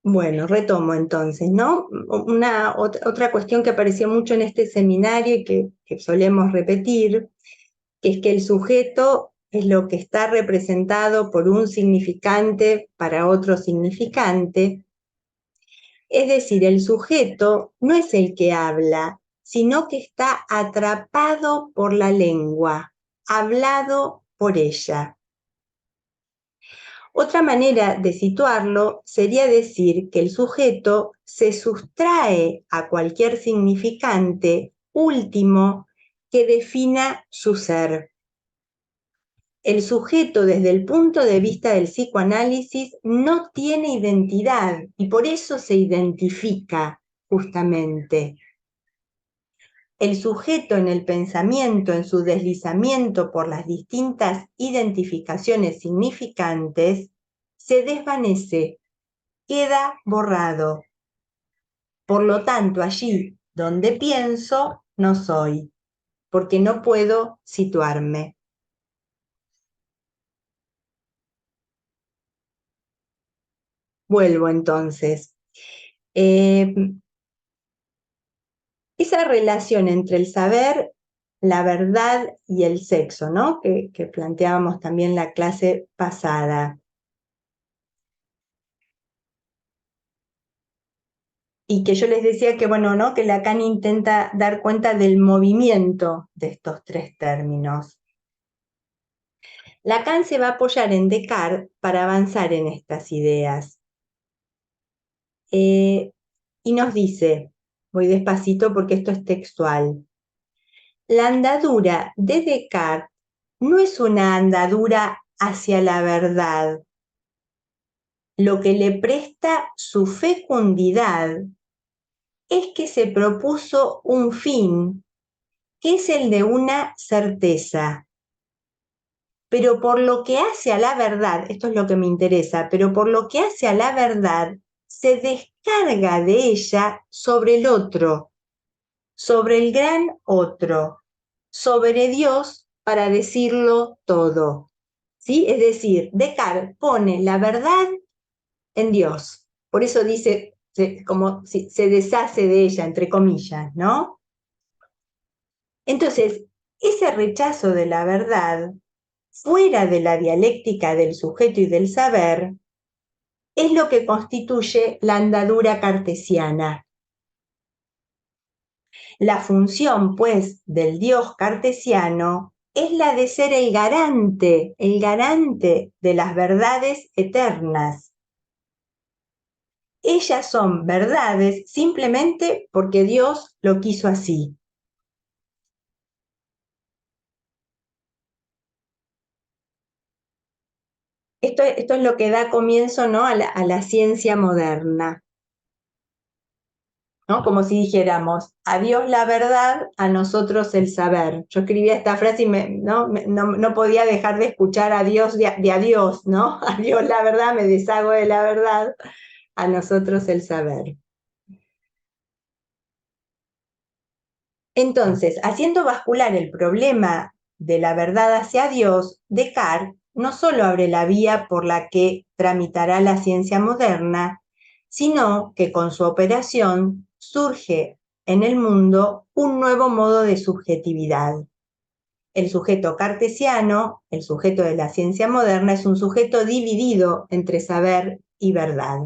Speaker 3: Bueno, retomo entonces, ¿no? Otra cuestión que apareció mucho en este seminario y que solemos repetir, que es que el sujeto es lo que está representado por un significante para otro significante. Es decir, el sujeto no es el que habla, sino que está atrapado por la lengua, hablado por ella. Otra manera de situarlo sería decir que el sujeto se sustrae a cualquier significante último que defina su ser. El sujeto, desde el punto de vista del psicoanálisis, no tiene identidad y por eso se identifica justamente. El sujeto en el pensamiento, en su deslizamiento por las distintas identificaciones significantes, se desvanece, queda borrado. Por lo tanto, allí donde pienso, no soy, porque no puedo situarme. Vuelvo entonces. Esa relación entre el saber, la verdad y el sexo, ¿no? Que planteábamos también la clase pasada. Y que yo les decía que, bueno, ¿no? Que Lacan intenta dar cuenta del movimiento de estos tres términos. Lacan se va a apoyar en Descartes para avanzar en estas ideas. Y nos dice, voy despacito porque esto es textual, la andadura de Descartes no es una andadura hacia la verdad. Lo que le presta su fecundidad es que se propuso un fin, que es el de una certeza. Pero por lo que hace a la verdad, esto es lo que me interesa, pero por lo que hace a la verdad, se descarga de ella sobre el otro, sobre el gran otro, sobre Dios para decirlo todo. ¿Sí? Es decir, Descartes pone la verdad en Dios. Por eso dice, como si se deshace de ella, entre comillas, ¿no? Entonces, ese rechazo de la verdad, fuera de la dialéctica del sujeto y del saber, es lo que constituye la andadura cartesiana. La función, pues, del Dios cartesiano es la de ser el garante de las verdades eternas. Ellas son verdades simplemente porque Dios lo quiso así. Esto es lo que da comienzo, ¿no?, a la ciencia moderna, ¿no? Como si dijéramos, a Dios la verdad, a nosotros el saber. Yo escribía esta frase y no podía dejar de escuchar a Dios de a Dios, ¿no? A Dios la verdad, me deshago de la verdad, a nosotros el saber. Entonces, haciendo bascular el problema de la verdad hacia Dios, Descartes no solo abre la vía por la que tramitará la ciencia moderna, sino que con su operación surge en el mundo un nuevo modo de subjetividad. El sujeto cartesiano, el sujeto de la ciencia moderna, es un sujeto dividido entre saber y verdad.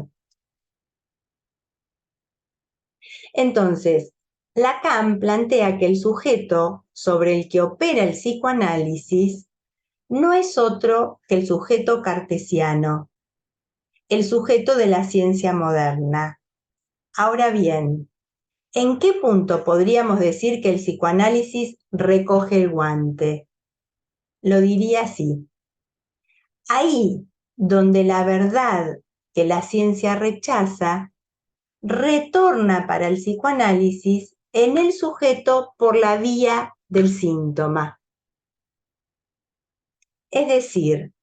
Speaker 3: Entonces, Lacan plantea que el sujeto sobre el que opera el psicoanálisis no es otro que el sujeto cartesiano, el sujeto de la ciencia moderna. Ahora bien, ¿en qué punto podríamos decir que el psicoanálisis recoge el guante? Lo diría así. Ahí donde la verdad que la ciencia rechaza retorna para el psicoanálisis en el sujeto por la vía del síntoma. Es decir,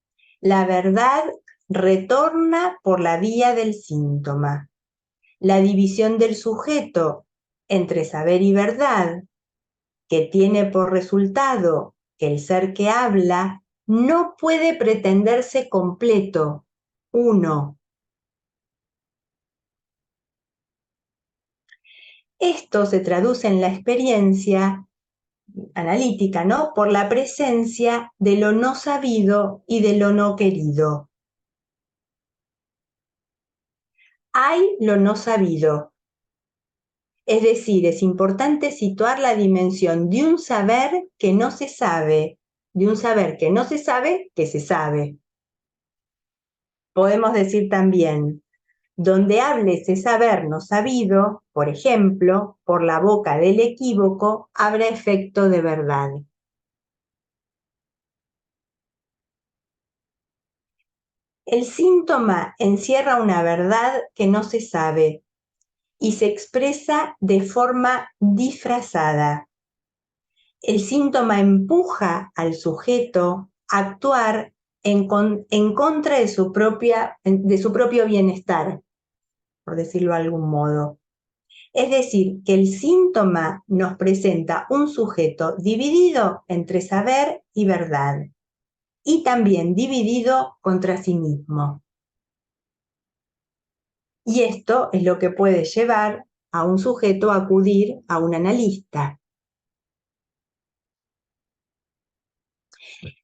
Speaker 3: la verdad retorna por la vía del síntoma. La división del sujeto entre saber y verdad, que tiene por resultado que el ser que habla no puede pretenderse completo, uno. Esto se traduce en la experiencia analítica, ¿no?, por la presencia de lo no sabido y de lo no querido. Hay lo no sabido. Es decir, es importante situar la dimensión de un saber que no se sabe, de un saber que no se sabe que se sabe. Podemos decir también, donde hable ese saber no sabido, por ejemplo, por la boca del equívoco, habrá efecto de verdad. El síntoma encierra una verdad que no se sabe y se expresa de forma disfrazada. El síntoma empuja al sujeto a actuar en contra de su propio bienestar, por decirlo de algún modo. Es decir, que el síntoma nos presenta un sujeto dividido entre saber y verdad, y también dividido contra sí mismo. Y esto es lo que puede llevar a un sujeto a acudir a un analista.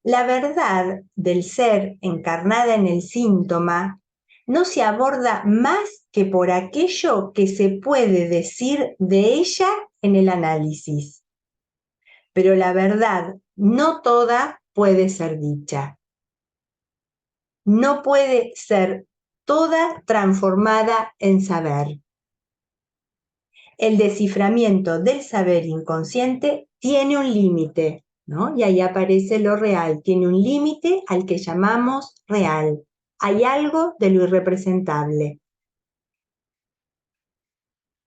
Speaker 3: La verdad del ser encarnada en el síntoma no se aborda más que por aquello que se puede decir de ella en el análisis. Pero la verdad no toda puede ser dicha. No puede ser toda transformada en saber. El desciframiento del saber inconsciente tiene un límite, ¿no? Y ahí aparece lo real, tiene un límite al que llamamos real. Hay algo de lo irrepresentable.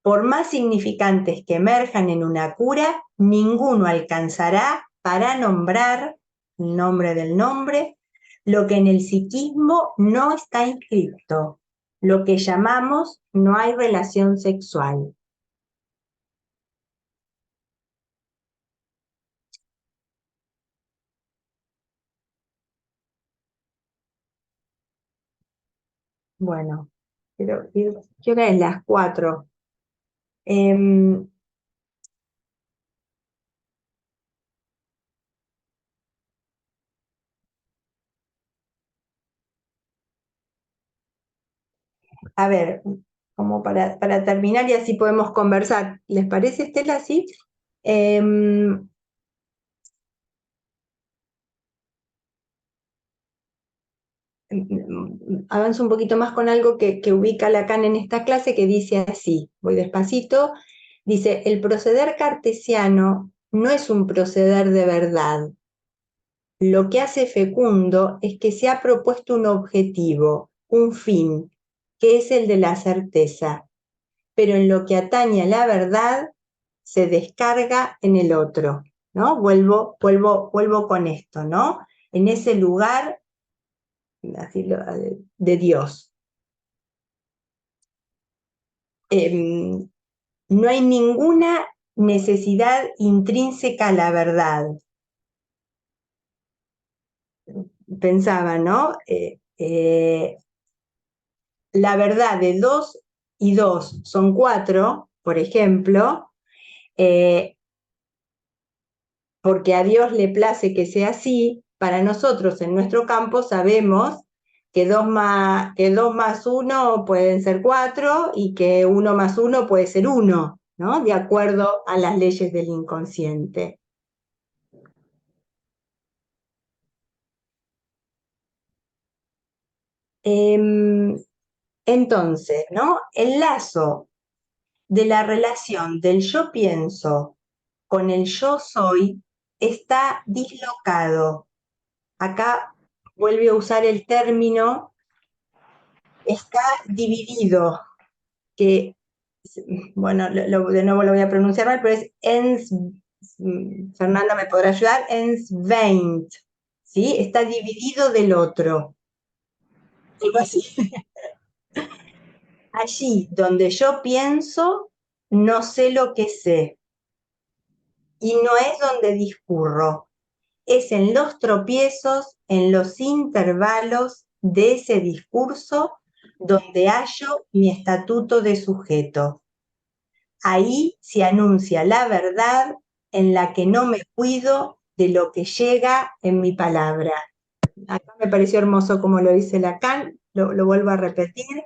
Speaker 3: Por más significantes que emerjan en una cura, ninguno alcanzará para nombrar, el nombre del nombre, lo que en el psiquismo no está inscrito, lo que llamamos no hay relación sexual. Bueno, pero ¿qué hora es? Las 4. A ver, como para terminar y así podemos conversar. ¿Les parece, Estela, sí? Avanzo un poquito más con algo que ubica Lacan en esta clase, que dice así, voy despacito, dice, el proceder cartesiano no es un proceder de verdad, lo que hace fecundo es que se ha propuesto un objetivo, un fin, que es el de la certeza, pero en lo que atañe a la verdad se descarga en el otro, ¿no? Vuelvo con esto, ¿no? En ese lugar de Dios. No hay ninguna necesidad intrínseca a la verdad. Pensaba, ¿no? La verdad de 2 y 2 son 4, por ejemplo, porque a Dios le place que sea así. Para nosotros en nuestro campo sabemos que 2 más 1 pueden ser 4 y que 1 más 1 puede ser 1, ¿no? De acuerdo a las leyes del inconsciente. Entonces, ¿no? El lazo de la relación del yo pienso con el yo soy está dislocado. Acá vuelve a usar el término, está dividido, que, bueno, de nuevo lo voy a pronunciar mal, pero es Fernanda me podrá ayudar, ensveint, ¿sí? Está dividido del otro. Algo así. Allí donde yo pienso, no sé lo que sé. Y no es donde discurro, es en los tropiezos, en los intervalos de ese discurso donde hallo mi estatuto de sujeto. Ahí se anuncia la verdad en la que no me cuido de lo que llega en mi palabra. Acá me pareció hermoso como lo dice Lacan, lo vuelvo a repetir.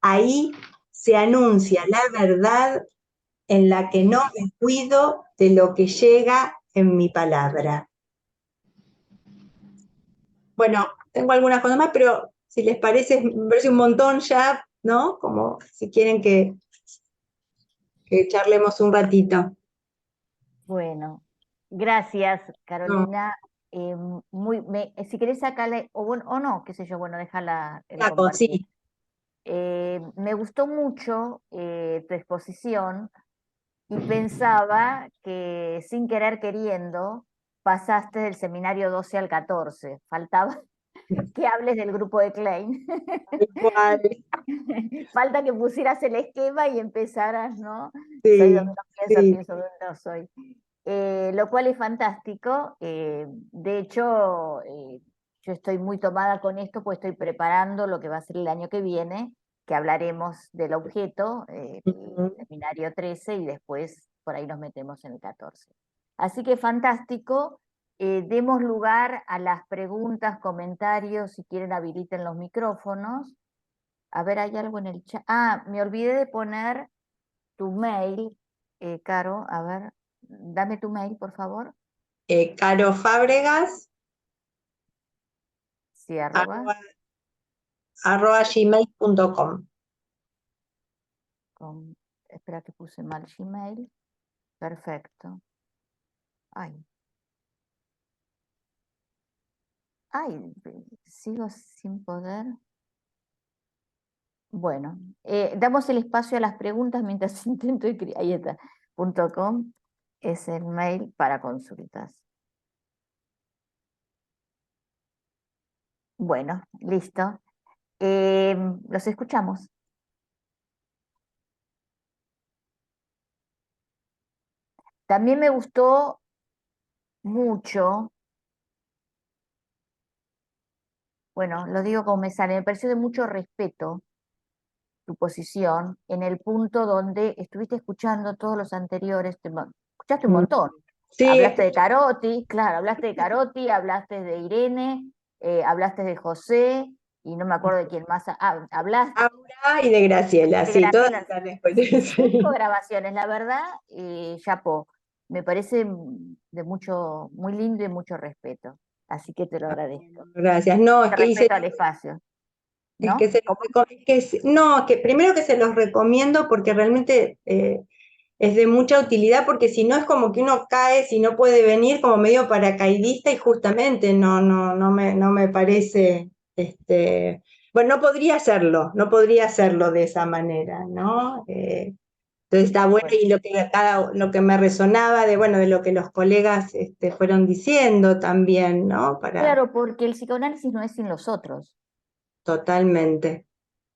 Speaker 3: Ahí se anuncia la verdad en la que no me cuido de lo que llega en mi palabra. Bueno, tengo algunas cosas más, pero si les parece, me parece un montón ya, ¿no? Como si quieren que charlemos un ratito.
Speaker 2: Bueno, gracias, Carolina. Si querés sacarle, o no, qué sé yo, bueno, déjala el
Speaker 3: Saco,
Speaker 2: compartir.
Speaker 3: sí.
Speaker 2: Me gustó mucho tu exposición y pensaba que sin querer queriendo pasaste del seminario 12 al 14. Faltaba que hables del grupo de Klein.
Speaker 3: Igual,
Speaker 2: Falta que pusieras el esquema y empezaras, ¿no? Soy
Speaker 3: sí,
Speaker 2: donde no pienso,
Speaker 3: sí.
Speaker 2: pienso donde no soy. Lo cual es fantástico. De hecho, yo estoy muy tomada con esto, pues estoy preparando lo que va a ser el año que viene, que hablaremos del objeto, el seminario 13, y después por ahí nos metemos en el 14. Así que fantástico. Demos lugar a las preguntas, comentarios, si quieren habiliten los micrófonos. A ver, hay algo en el chat. Ah, me olvidé de poner tu mail, Caro. A ver, dame tu mail, por favor.
Speaker 3: Caro Fábregas,
Speaker 2: Sí, arroba.
Speaker 3: @gmail.com.
Speaker 2: Espera que puse mal Gmail. Perfecto. Ay. Ay, sigo sin poder. Bueno, damos el espacio a las preguntas mientras intento escribir. Ahí está. .com es el mail para consultas. Bueno, listo. Los escuchamos. También me gustó mucho, bueno, lo digo como me sale, me pareció de mucho respeto tu posición en el punto donde estuviste escuchando todos los anteriores, escuchaste un montón.
Speaker 3: Sí,
Speaker 2: Hablaste de Carotti, claro, hablaste de Carotti, hablaste de Irene, hablaste de José, y no me acuerdo de quién más hablaste.
Speaker 3: Aura y de Graciela,
Speaker 2: De
Speaker 3: sí, todas
Speaker 2: Graciela.
Speaker 3: están después.
Speaker 2: 5 grabaciones, la verdad, chapó. Me parece de mucho, muy lindo y mucho respeto. Así que te lo agradezco.
Speaker 3: Gracias. No, es
Speaker 2: De
Speaker 3: que
Speaker 2: respeto al espacio.
Speaker 3: es
Speaker 2: ¿No?
Speaker 3: que no, que primero que se los recomiendo porque realmente es de mucha utilidad, porque si no es como que uno cae, si no puede venir como medio paracaidista, y justamente no me parece, bueno, no podría hacerlo de esa manera, ¿no? Entonces está bueno,
Speaker 2: Bueno,
Speaker 3: y lo que me resonaba de, bueno, de lo que los colegas fueron diciendo también, ¿no?
Speaker 2: claro, porque el psicoanálisis no es sin los otros.
Speaker 3: Totalmente.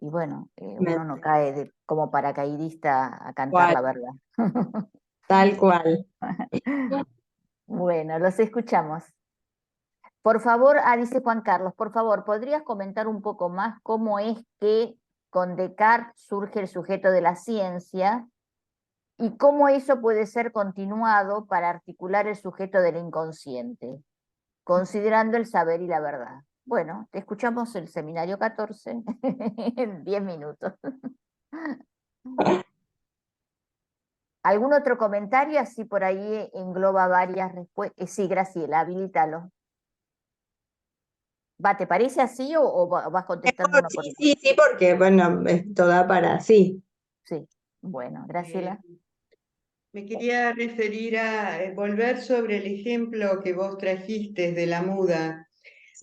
Speaker 2: Y bueno, uno no cae como paracaidista a cantar
Speaker 3: Cual,
Speaker 2: la verdad.
Speaker 3: tal cual.
Speaker 2: Bueno, los escuchamos. Por favor, dice Juan Carlos, por favor, ¿podrías comentar un poco más cómo es que con Descartes surge el sujeto de la ciencia y cómo eso puede ser continuado para articular el sujeto del inconsciente, considerando el saber y la verdad? Bueno, te escuchamos el seminario 14 en 10 minutos. ¿Algún otro comentario? Así por ahí engloba varias respuestas. Sí, Graciela, habilítalo. ¿Te parece así o vas contestando uno por
Speaker 3: Sí,
Speaker 2: uno?
Speaker 3: sí, sí, porque, bueno, esto da para, sí.
Speaker 2: Sí, bueno,
Speaker 6: Eh,
Speaker 2: Graciela.
Speaker 6: Me quería referir a volver sobre el ejemplo que vos trajiste de la muda.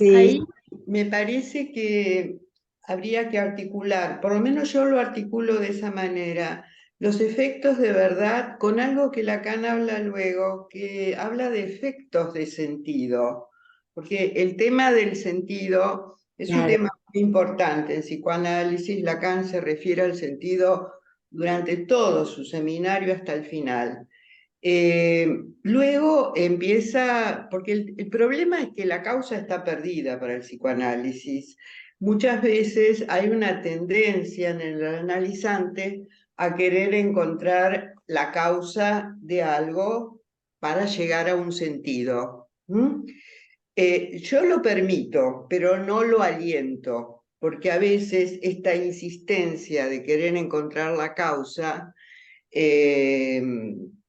Speaker 6: Ahí
Speaker 3: Sí,
Speaker 6: me parece que habría que articular, por lo menos yo lo articulo de esa manera, los efectos de verdad con algo que Lacan habla luego, que habla de efectos de sentido, porque el tema del sentido es un
Speaker 3: claro.
Speaker 6: tema muy importante. En psicoanálisis, Lacan se refiere al sentido durante todo su seminario hasta el final. Luego empieza, porque el problema es que la causa está perdida para el psicoanálisis. Muchas veces hay una tendencia en el analizante a querer encontrar la causa de algo para llegar a un sentido. Yo lo permito, pero no lo aliento, porque a veces esta insistencia de querer encontrar la causa, eh,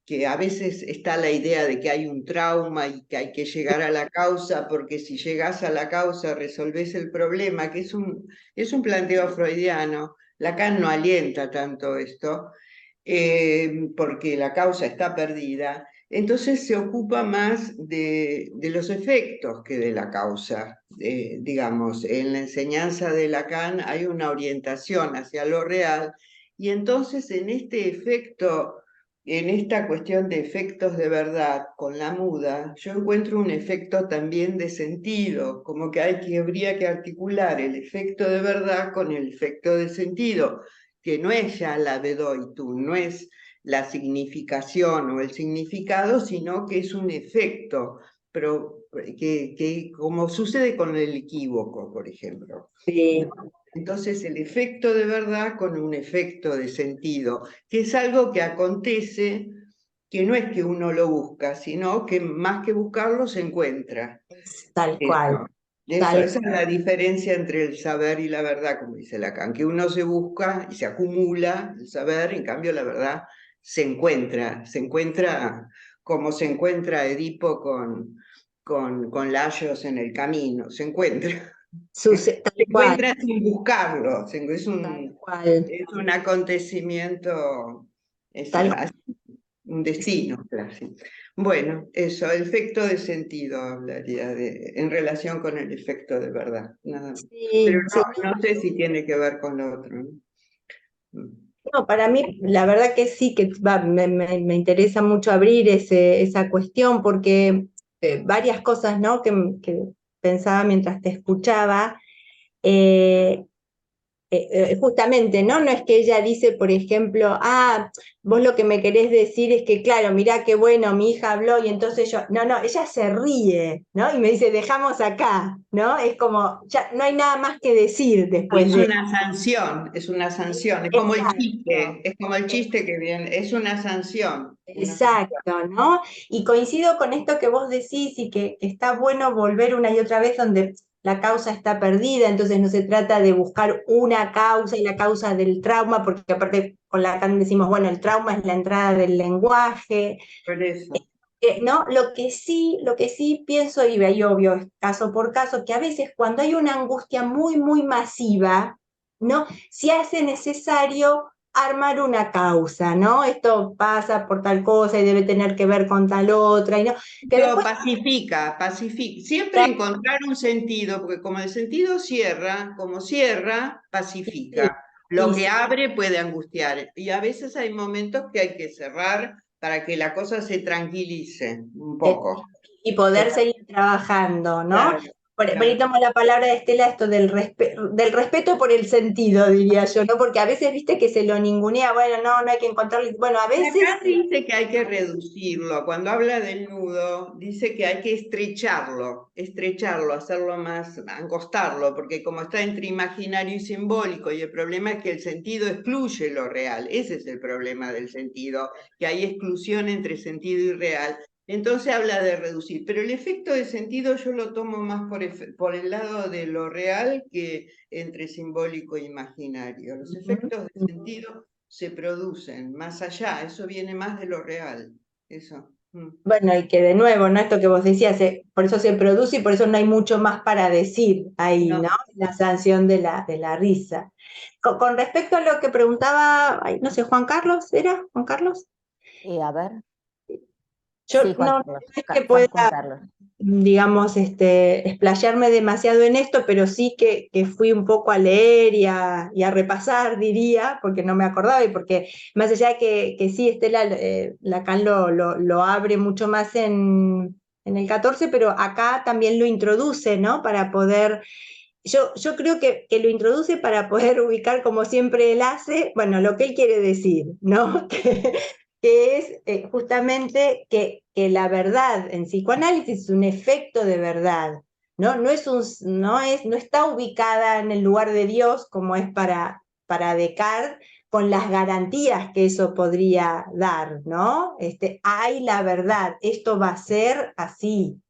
Speaker 6: que a veces está la idea de que hay un trauma y que hay que llegar a la causa, porque si llegas a la causa resolves el problema, que es un planteo freudiano. Lacan no alienta tanto esto, porque la causa está perdida. Entonces se ocupa más de los efectos que de la causa. Digamos, en la enseñanza de Lacan hay una orientación hacia lo real, y entonces en este efecto, en esta cuestión de efectos de verdad con la muda, yo encuentro un efecto también de sentido, como que habría que articular el efecto de verdad con el efecto de sentido, que no es ya la Bedeutung, no es la significación o el significado, sino que es un efecto, pero que como sucede con el equívoco, por ejemplo.
Speaker 3: Sí,
Speaker 6: Entonces el efecto de verdad con un efecto de sentido, que es algo que acontece, que no es que uno lo busca, sino que más que buscarlo se encuentra.
Speaker 3: tal cual,
Speaker 6: Eso, esa
Speaker 3: tal
Speaker 6: es la diferencia entre el saber y la verdad, como dice Lacan, que uno se busca y se acumula el saber, en cambio la verdad se encuentra como se encuentra Edipo con Laios en el camino, se encuentra.
Speaker 3: tal
Speaker 6: Se
Speaker 3: cual,
Speaker 6: encuentra sin buscarlo,
Speaker 3: tal cual,
Speaker 6: es un acontecimiento,
Speaker 3: tal
Speaker 6: así, un destino, claro, sí. Bueno, eso, el efecto de sentido hablaría en relación con el efecto de verdad, nada más. Pero
Speaker 3: sí, sí.
Speaker 6: no sé si tiene que ver con lo otro, ¿no?
Speaker 3: No, para mí, la verdad que sí, que me interesa mucho abrir esa cuestión, porque varias cosas, ¿no?, que pensaba mientras te escuchaba. eh, Justamente, ¿no? No es que ella dice, por ejemplo, vos lo que me querés decir es que, claro, mirá qué bueno, mi hija habló y entonces yo, no, ella se ríe, ¿no? Y me dice, dejamos acá, ¿no? Es como, ya no hay nada más que decir después
Speaker 6: Es
Speaker 3: de...
Speaker 6: una sanción, es como el chiste,
Speaker 3: Exacto.
Speaker 6: es como el chiste que viene, es una sanción.
Speaker 3: Exacto, ¿no? Y coincido con esto que vos decís y que está bueno volver una y otra vez donde la causa está perdida, entonces no se trata de buscar una causa y la causa del trauma, porque aparte con Lacan decimos, bueno, el trauma es la entrada del lenguaje,
Speaker 6: Por eso.
Speaker 3: ¿no? Lo que sí pienso, y ahí obvio, es caso por caso, que a veces cuando hay una angustia muy, muy masiva, ¿no? Se hace necesario armar una causa, ¿no? Esto pasa por tal cosa y debe tener que ver con tal otra, y no, que
Speaker 6: Pero
Speaker 3: después
Speaker 6: pacifica. Siempre encontrar un sentido, porque como el sentido cierra, como cierra, pacifica. Lo que abre puede angustiar. Y a veces hay momentos que hay que cerrar para que la cosa se tranquilice un poco.
Speaker 3: y poder
Speaker 6: Pero,
Speaker 3: seguir trabajando, ¿no?
Speaker 6: claro,
Speaker 3: Por
Speaker 6: claro.
Speaker 3: ahí tomo la palabra de Estela, esto del respeto por el sentido, diría yo, ¿no? Porque a veces viste que se lo ningunea, bueno, no hay que encontrarlo. Bueno, a veces
Speaker 6: Acá dice que hay que reducirlo. Cuando habla del nudo, dice que hay que estrecharlo, hacerlo más, angostarlo, porque como está entre imaginario y simbólico, y el problema es que el sentido excluye lo real. Ese es el problema del sentido, que hay exclusión entre sentido y real. Entonces habla de reducir, pero el efecto de sentido yo lo tomo más por el lado de lo real que entre simbólico e imaginario. Los efectos de sentido se producen más allá, eso viene más de lo real, eso.
Speaker 3: bueno, y que de nuevo, ¿no? Esto que vos decías, por eso se produce y por eso no hay mucho más para decir ahí,
Speaker 6: No.
Speaker 3: ¿no? La sanción de la risa. Con respecto a lo que preguntaba, ay, no sé, Juan Carlos, ¿era? ¿Juan Carlos?
Speaker 2: A ver,
Speaker 3: Yo
Speaker 2: sí, Juan
Speaker 3: no
Speaker 2: Carlos,
Speaker 3: es que
Speaker 2: Juan
Speaker 3: pueda,
Speaker 2: Carlos.
Speaker 3: digamos, explayarme demasiado en esto, pero sí que fui un poco a leer y a repasar, diría, porque no me acordaba y porque más allá de que sí, Estela, Lacan lo abre mucho más en el 14, pero acá también lo introduce, ¿no? Para poder... Yo creo que lo introduce para poder ubicar, como siempre él hace, bueno, lo que él quiere decir, ¿no? Que es justamente que la verdad en psicoanálisis es un efecto de verdad, ¿no? No está ubicada en el lugar de Dios como es para Descartes, con las garantías que eso podría dar, ¿no? Hay la verdad, esto va a ser así.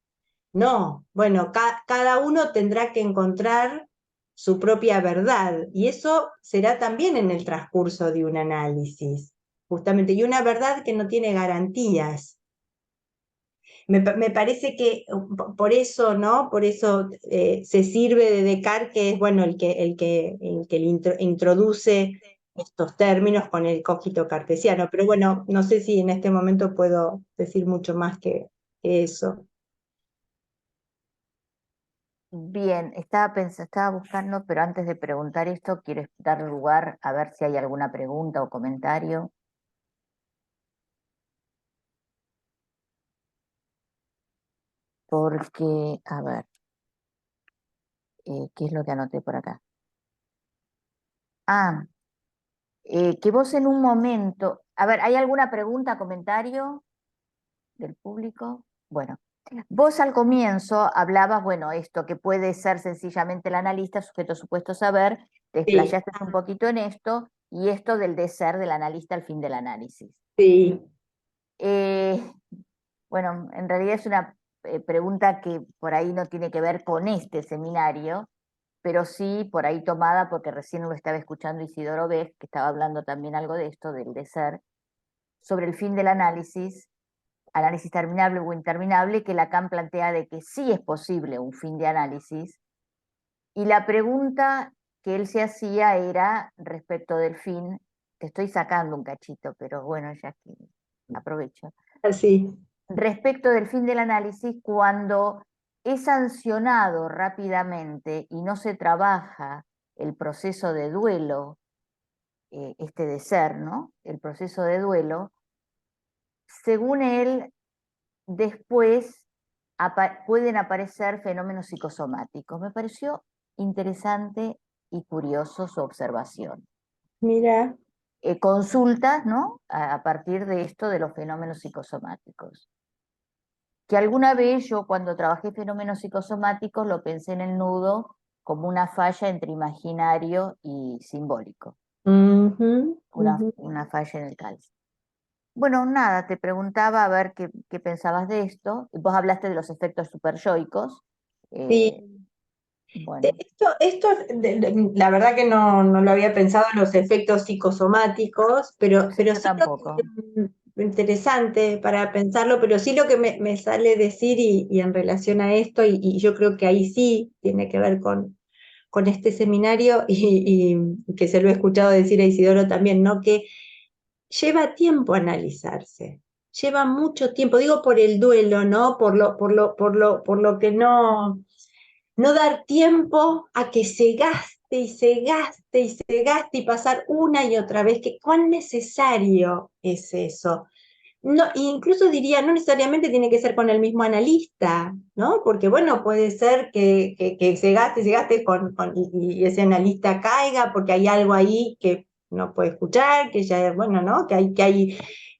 Speaker 3: No, bueno, cada uno tendrá que encontrar su propia verdad y eso será también en el transcurso de un análisis, justamente, y una verdad que no tiene garantías. Me parece que por eso, ¿no? Por eso se sirve de Descartes, que es, bueno, el que introduce estos términos con el cogito cartesiano, pero bueno, no sé si en este momento puedo decir mucho más que eso.
Speaker 2: Bien, estaba buscando, pero antes de preguntar esto, quiero dar lugar a ver si hay alguna pregunta o comentario. Porque, a ver, ¿qué es lo que anoté por acá? Ah, que vos en un momento, a ver, ¿hay alguna pregunta, comentario del público? Bueno, vos al comienzo hablabas, bueno, esto que puede ser sencillamente el analista, sujeto, supuesto, saber, te
Speaker 3: Sí,
Speaker 2: explayaste un poquito en esto, y esto del de ser del analista al fin del análisis.
Speaker 3: sí.
Speaker 2: Bueno, en realidad es una pregunta que por ahí no tiene que ver con este seminario, pero sí por ahí tomada porque recién lo estaba escuchando Isidoro Beck, que estaba hablando también algo de esto, del de ser, sobre el fin del análisis terminable o interminable, que Lacan plantea de que sí es posible un fin de análisis, y la pregunta que él se hacía era respecto del fin, te estoy sacando un cachito, pero bueno, ya que aprovecho.
Speaker 3: Así.
Speaker 2: Respecto del fin del análisis, cuando es sancionado rápidamente y no se trabaja el proceso de duelo, de ser, ¿no? El proceso de duelo, según él, después pueden aparecer fenómenos psicosomáticos. Me pareció interesante y curioso su observación.
Speaker 3: Mira,
Speaker 2: Consultas, ¿no? A partir de esto de los fenómenos psicosomáticos. Que alguna vez yo cuando trabajé fenómenos psicosomáticos lo pensé en el nudo como una falla entre imaginario y simbólico, una falla en el calce. Bueno, nada, te preguntaba a ver qué pensabas de esto. Vos hablaste de los efectos superyoicos.
Speaker 3: sí.
Speaker 2: Bueno,
Speaker 3: La verdad que no lo había pensado en los efectos psicosomáticos, pero
Speaker 2: yo
Speaker 3: sí
Speaker 2: tampoco.
Speaker 3: interesante para pensarlo, pero sí lo que me sale decir y en relación a esto, y yo creo que ahí sí tiene que ver con este seminario, y que se lo he escuchado decir a Isidoro también, ¿no? Que lleva tiempo analizarse, lleva mucho tiempo, digo por el duelo, ¿no? Por lo que no dar tiempo a que se gaste y se gaste y se gaste y pasar una y otra vez, que cuán necesario es eso. No, incluso diría, no necesariamente tiene que ser con el mismo analista, ¿no? Porque bueno, puede ser que se gaste y ese analista caiga porque hay algo ahí que no puede escuchar, que ya, bueno, ¿no? Que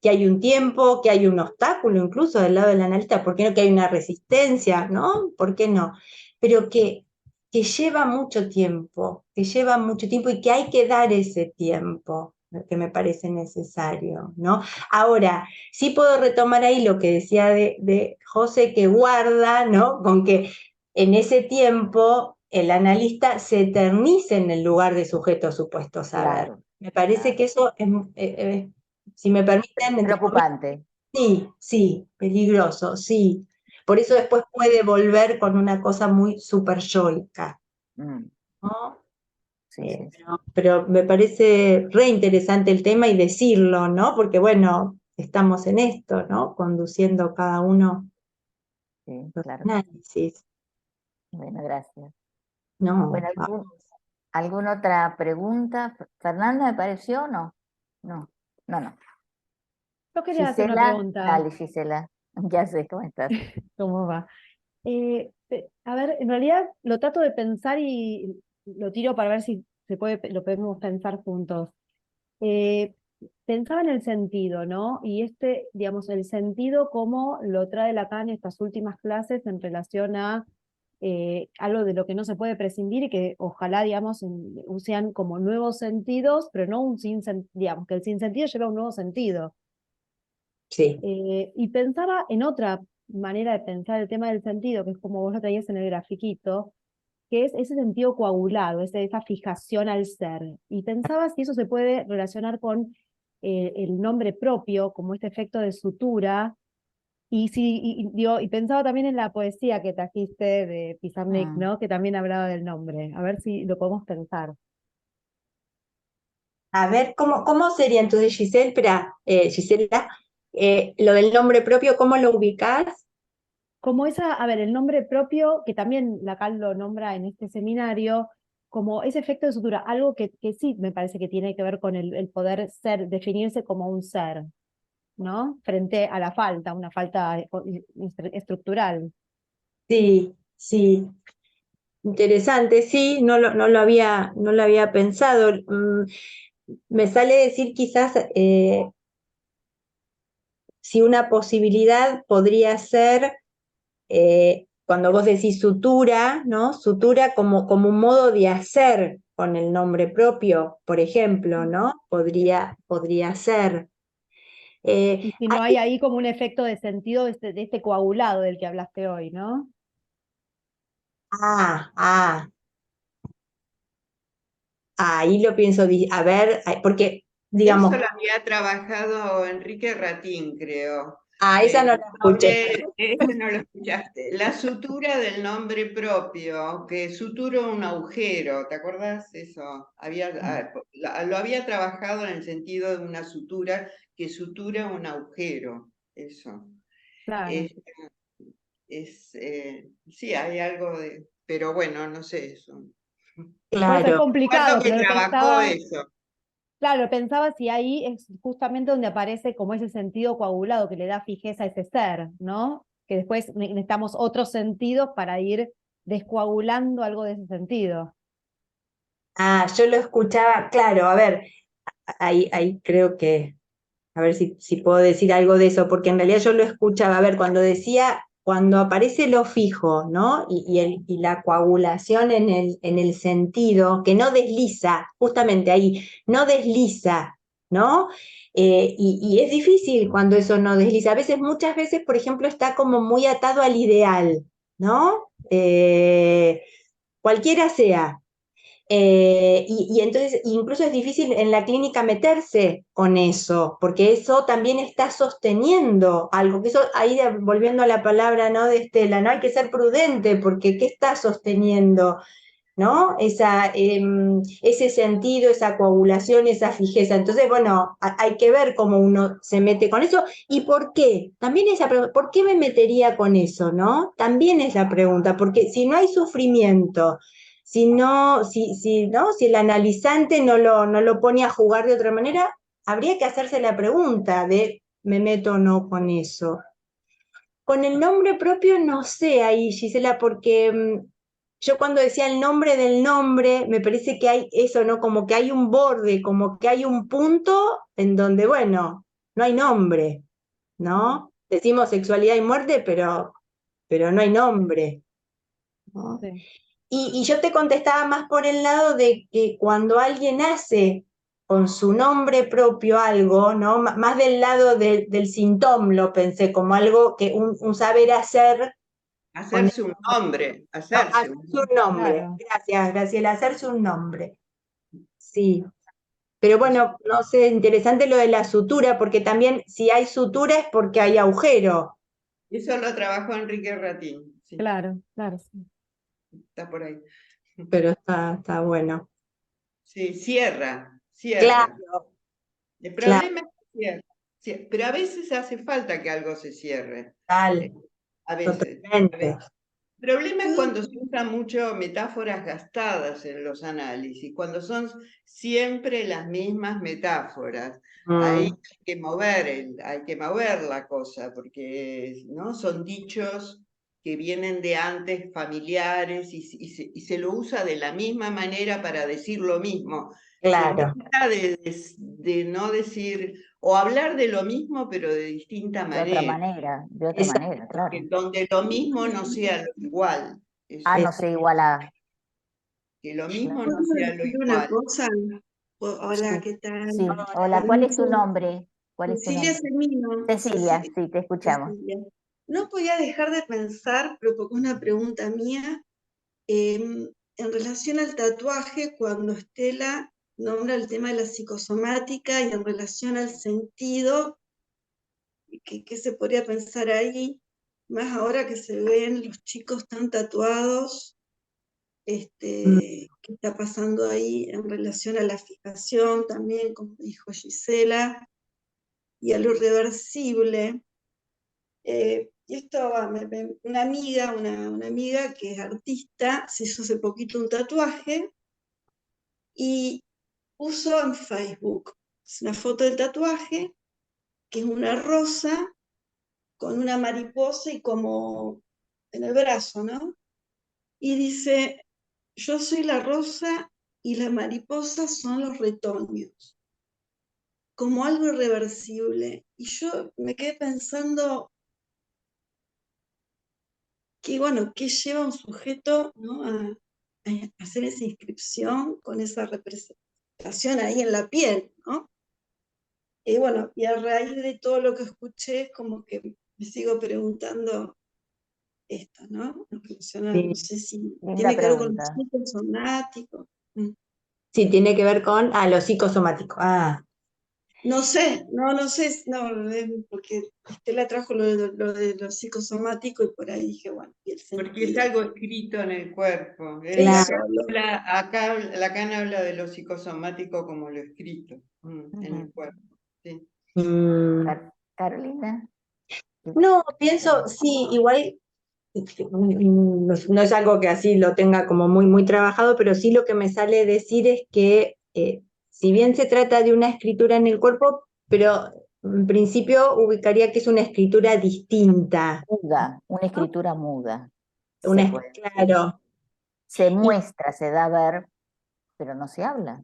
Speaker 3: hay un tiempo, que hay un obstáculo incluso del lado del analista, ¿por qué no? Que hay una resistencia, ¿no? ¿Por qué no? Pero que lleva mucho tiempo y que hay que dar ese tiempo, que me parece necesario, ¿no? Ahora, sí puedo retomar ahí lo que decía de José, que guarda, ¿no? Con que en ese tiempo el analista se eternice en el lugar de sujeto supuesto saber.
Speaker 2: Claro,
Speaker 3: Me parece
Speaker 2: claro.
Speaker 3: que eso si me permiten, entre comillas,
Speaker 2: Preocupante.
Speaker 3: sí, peligroso, sí. Por eso después puede volver con una cosa muy super yoica,
Speaker 2: Mm,
Speaker 3: ¿no?
Speaker 2: sí, sí, sí,
Speaker 3: Pero me parece re interesante el tema y decirlo, ¿no? Porque bueno, estamos en esto, ¿no? Conduciendo cada uno
Speaker 2: sí,
Speaker 3: los
Speaker 2: claro.
Speaker 3: análisis.
Speaker 2: Bueno, gracias.
Speaker 3: No,
Speaker 2: Bueno, ¿alguna otra pregunta? ¿Fernanda me pareció? No, no, no.
Speaker 7: Yo quería hacer una
Speaker 2: Gisela,
Speaker 7: pregunta.
Speaker 2: dale, Gisela. Ya sé, ¿cómo estás?
Speaker 7: ¿Cómo va? A ver, en realidad lo trato de pensar y lo tiro para ver si lo podemos pensar juntos. Eh, Pensaba en el sentido, ¿no? Y digamos, el sentido como lo trae Lacan en estas últimas clases en relación a algo de lo que no se puede prescindir y que ojalá, digamos, sean como nuevos sentidos, pero no digamos, que el sinsentido lleva a un nuevo sentido.
Speaker 3: sí.
Speaker 7: Y pensaba en otra manera de pensar el tema del sentido, que es como vos lo traías en el grafiquito, que es ese sentido coagulado, esa fijación al ser. Y pensaba si eso se puede relacionar con el nombre propio, como este efecto de sutura, y pensaba también en la poesía que trajiste de Pizarnik,
Speaker 2: Mm.
Speaker 7: ¿no? Que también hablaba del nombre. A ver si lo podemos pensar.
Speaker 3: A ver, ¿cómo sería entonces, Giselle? Espera, Gisela, lo del nombre propio, ¿cómo lo ubicás?
Speaker 7: Como a ver, el nombre propio, que también Lacan lo nombra en este seminario, como ese efecto de sutura, algo que sí me parece que tiene que ver con el poder ser, definirse como un ser, ¿no? Frente a la falta, una falta estructural.
Speaker 3: Sí, sí. Interesante, sí, no lo había pensado. Me sale decir quizás si una posibilidad podría ser, cuando vos decís sutura, ¿no? Sutura como un modo de hacer con el nombre propio, por ejemplo, ¿no? Podría ser.
Speaker 7: Y si no hay ahí como un efecto de sentido de este coagulado del que hablaste hoy, ¿no?
Speaker 3: Ah, ah, ahí lo pienso, a ver, porque, digamos,
Speaker 6: Eso lo había trabajado Enrique Ratín, creo.
Speaker 3: esa no la escuché.
Speaker 6: Ese no lo escuchaste. La sutura del nombre propio, que sutura un agujero, ¿te acuerdas eso? Lo había trabajado en el sentido de una sutura que sutura un agujero, eso.
Speaker 7: Claro.
Speaker 6: Sí, hay algo de, pero bueno, no sé eso.
Speaker 7: Puede ser
Speaker 3: Claro.
Speaker 7: complicado,
Speaker 6: Recuerdo que
Speaker 7: pero lo
Speaker 6: trabajó
Speaker 7: pensaba.
Speaker 6: eso.
Speaker 7: Claro, pensaba si ahí es justamente donde aparece como ese sentido coagulado que le da fijeza a ese ser, ¿no? Que después necesitamos otros sentidos para ir descoagulando algo de ese sentido.
Speaker 3: Ah, yo lo escuchaba, claro, a ver, ahí creo que, a ver si puedo decir algo de eso, porque en realidad yo lo escuchaba, a ver, cuando aparece lo fijo, ¿no? Y la coagulación en el sentido, que no desliza, justamente ahí, no desliza, ¿no? Y es difícil cuando eso no desliza. Muchas veces, por ejemplo, está como muy atado al ideal, ¿no? Cualquiera sea. Y entonces incluso es difícil en la clínica meterse con eso, porque eso también está sosteniendo algo, que eso ahí volviendo a la palabra, ¿no? De Estela, no hay que ser prudente, porque ¿qué está sosteniendo? ¿no? Ese sentido, esa coagulación, esa fijeza. Entonces, bueno, hay que ver cómo uno se mete con eso y por qué. También esa pregunta, ¿por qué me metería con eso, no? También es la pregunta, porque si no hay sufrimiento, ¿no? Si el analizante no lo pone a jugar de otra manera, habría que hacerse la pregunta de ¿me meto o no con eso? Con el nombre propio no sé ahí, Gisela, porque yo cuando decía el nombre del nombre, me parece que hay eso, ¿no? Como que hay un borde, como que hay un punto en donde, bueno, no hay nombre, ¿no? Decimos sexualidad y muerte, pero no hay nombre, ¿no?
Speaker 7: Sí.
Speaker 3: Y yo te contestaba más por el lado de que cuando alguien hace con su nombre propio algo, ¿no? Más del lado del síntoma lo pensé, como algo que un saber hacer con el
Speaker 6: Hacerse un nombre,
Speaker 3: no,
Speaker 6: hacerse
Speaker 3: hacerse
Speaker 6: un
Speaker 3: un nombre.
Speaker 7: Claro.
Speaker 3: Gracias, Graciela, hacerse un nombre. Sí. Pero bueno, no sé, interesante lo de la sutura, porque también si hay sutura es porque hay agujero.
Speaker 6: Eso lo trabajó Enrique Ratín, sí,
Speaker 7: Claro, claro, sí.
Speaker 6: está por ahí.
Speaker 3: Pero está bueno.
Speaker 6: Sí, cierra, cierra.
Speaker 3: Claro,
Speaker 6: El
Speaker 3: claro,
Speaker 6: problema es que cierra, pero a veces hace falta que algo se cierre.
Speaker 3: tal,
Speaker 6: A veces.
Speaker 3: totalmente.
Speaker 6: El problema es cuando se usan mucho metáforas gastadas en los análisis, cuando son siempre las mismas metáforas. Ahí
Speaker 3: Mm,
Speaker 6: hay que mover la cosa, porque ¿no? Son dichos que vienen de antes, familiares, y se lo usa de la misma manera para decir lo mismo. Se
Speaker 3: claro,
Speaker 6: trata de no decir, o hablar de lo mismo, pero de distinta manera,
Speaker 2: de otra manera, claro.
Speaker 6: donde lo mismo no sea lo igual.
Speaker 2: Ah, no
Speaker 6: Eso,
Speaker 2: sé, igual a...
Speaker 6: que lo mismo
Speaker 2: Claro.
Speaker 6: no
Speaker 8: ¿Puedo
Speaker 6: sea lo
Speaker 8: decir una
Speaker 6: igual.
Speaker 8: cosa? Hola,
Speaker 2: Sí,
Speaker 8: ¿qué tal?
Speaker 2: sí. Hola, ¿cuál es tu
Speaker 8: Permiso.
Speaker 2: nombre? ¿Cuál es tu
Speaker 8: Cecilia
Speaker 2: nombre?
Speaker 8: Semino.
Speaker 2: Cecilia, sí, te escuchamos.
Speaker 8: Cecilia. No podía dejar de pensar, pero porque es una pregunta mía, en relación al tatuaje, cuando Estela nombra el tema de la psicosomática y en relación al sentido, ¿qué se podría pensar ahí? Más ahora que se ven los chicos tan tatuados.
Speaker 3: mm,
Speaker 8: ¿Qué está pasando ahí en relación a la fijación también, como dijo Gisela, y a lo irreversible? Y esto va, una amiga que es artista, se hizo hace poquito un tatuaje y puso en Facebook una foto del tatuaje, que es una rosa con una mariposa y como en el brazo, ¿no? Y dice, yo soy la rosa y la mariposa son los retoños, como algo irreversible. Y yo me quedé pensando que, bueno, ¿qué lleva un sujeto, ¿no? a hacer esa inscripción con esa representación ahí en la piel, ¿no? Y bueno, y a raíz de todo lo que escuché, como que me sigo preguntando esto, ¿no? En relación a, no
Speaker 3: sí,
Speaker 8: sé si
Speaker 2: Linda
Speaker 8: tiene que ver con los
Speaker 2: pregunta.
Speaker 8: ciclos somáticos.
Speaker 3: sí, tiene que ver con lo psicosomático. Ah,
Speaker 8: No sé, no, porque Estela trajo lo de lo psicosomático y por ahí dije, bueno, y el
Speaker 6: Porque es
Speaker 8: sentido.
Speaker 6: algo escrito en el cuerpo.
Speaker 3: claro.
Speaker 6: Lacan habla de lo psicosomático como lo escrito en el
Speaker 2: Ujú.
Speaker 6: cuerpo. Sí.
Speaker 3: Mm,
Speaker 2: Carolina.
Speaker 3: no, pienso, sí, igual no es algo que así lo tenga como muy trabajado, pero sí lo que me sale decir es que si bien se trata de una escritura en el cuerpo, pero en principio ubicaría que es una escritura distinta,
Speaker 2: Muda, una
Speaker 3: ¿no?
Speaker 2: escritura muda, se puede decir.
Speaker 3: Claro.
Speaker 2: Se
Speaker 3: Y
Speaker 2: muestra, se da a ver, pero no se habla.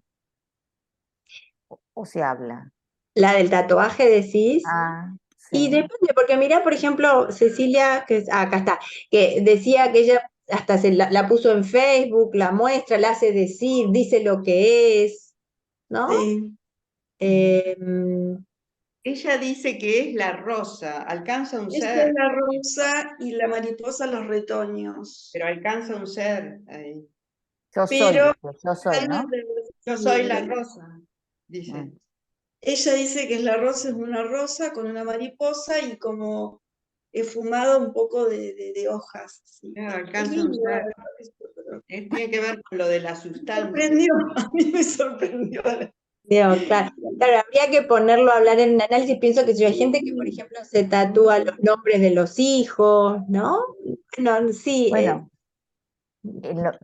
Speaker 2: ¿O se habla?
Speaker 3: la del tatuaje decís,
Speaker 2: Ah,
Speaker 3: y
Speaker 2: sí.
Speaker 3: depende, porque mirá, por ejemplo, Cecilia, acá está, que decía que ella hasta la puso en Facebook, la muestra, la hace decir, dice lo que es, ¿no?
Speaker 8: Sí.
Speaker 3: Eh,
Speaker 6: Ella dice que es la rosa, alcanza un
Speaker 8: Esta es
Speaker 6: ser,
Speaker 8: la rosa y la mariposa los retoños.
Speaker 6: pero alcanza un ser ahí.
Speaker 2: Yo soy,
Speaker 8: Pero
Speaker 2: dice, yo soy,
Speaker 8: algo
Speaker 2: ¿no?
Speaker 6: Yo soy la
Speaker 8: irreversible.
Speaker 6: rosa, dice.
Speaker 2: Mm.
Speaker 8: Ella dice que la rosa es una rosa con una mariposa y como he fumado un poco de hojas. Sí. Es
Speaker 6: Alcanza un
Speaker 8: lindo,
Speaker 6: ser.
Speaker 8: pero
Speaker 6: tiene que ver con lo de la sustancia.
Speaker 8: Sorprendió, a mí me sorprendió.
Speaker 3: Claro, claro, habría que ponerlo a hablar en un análisis. Pienso que si hay gente que, por ejemplo, se tatúa los nombres de los hijos, ¿no? Bueno, sí,
Speaker 2: Bueno,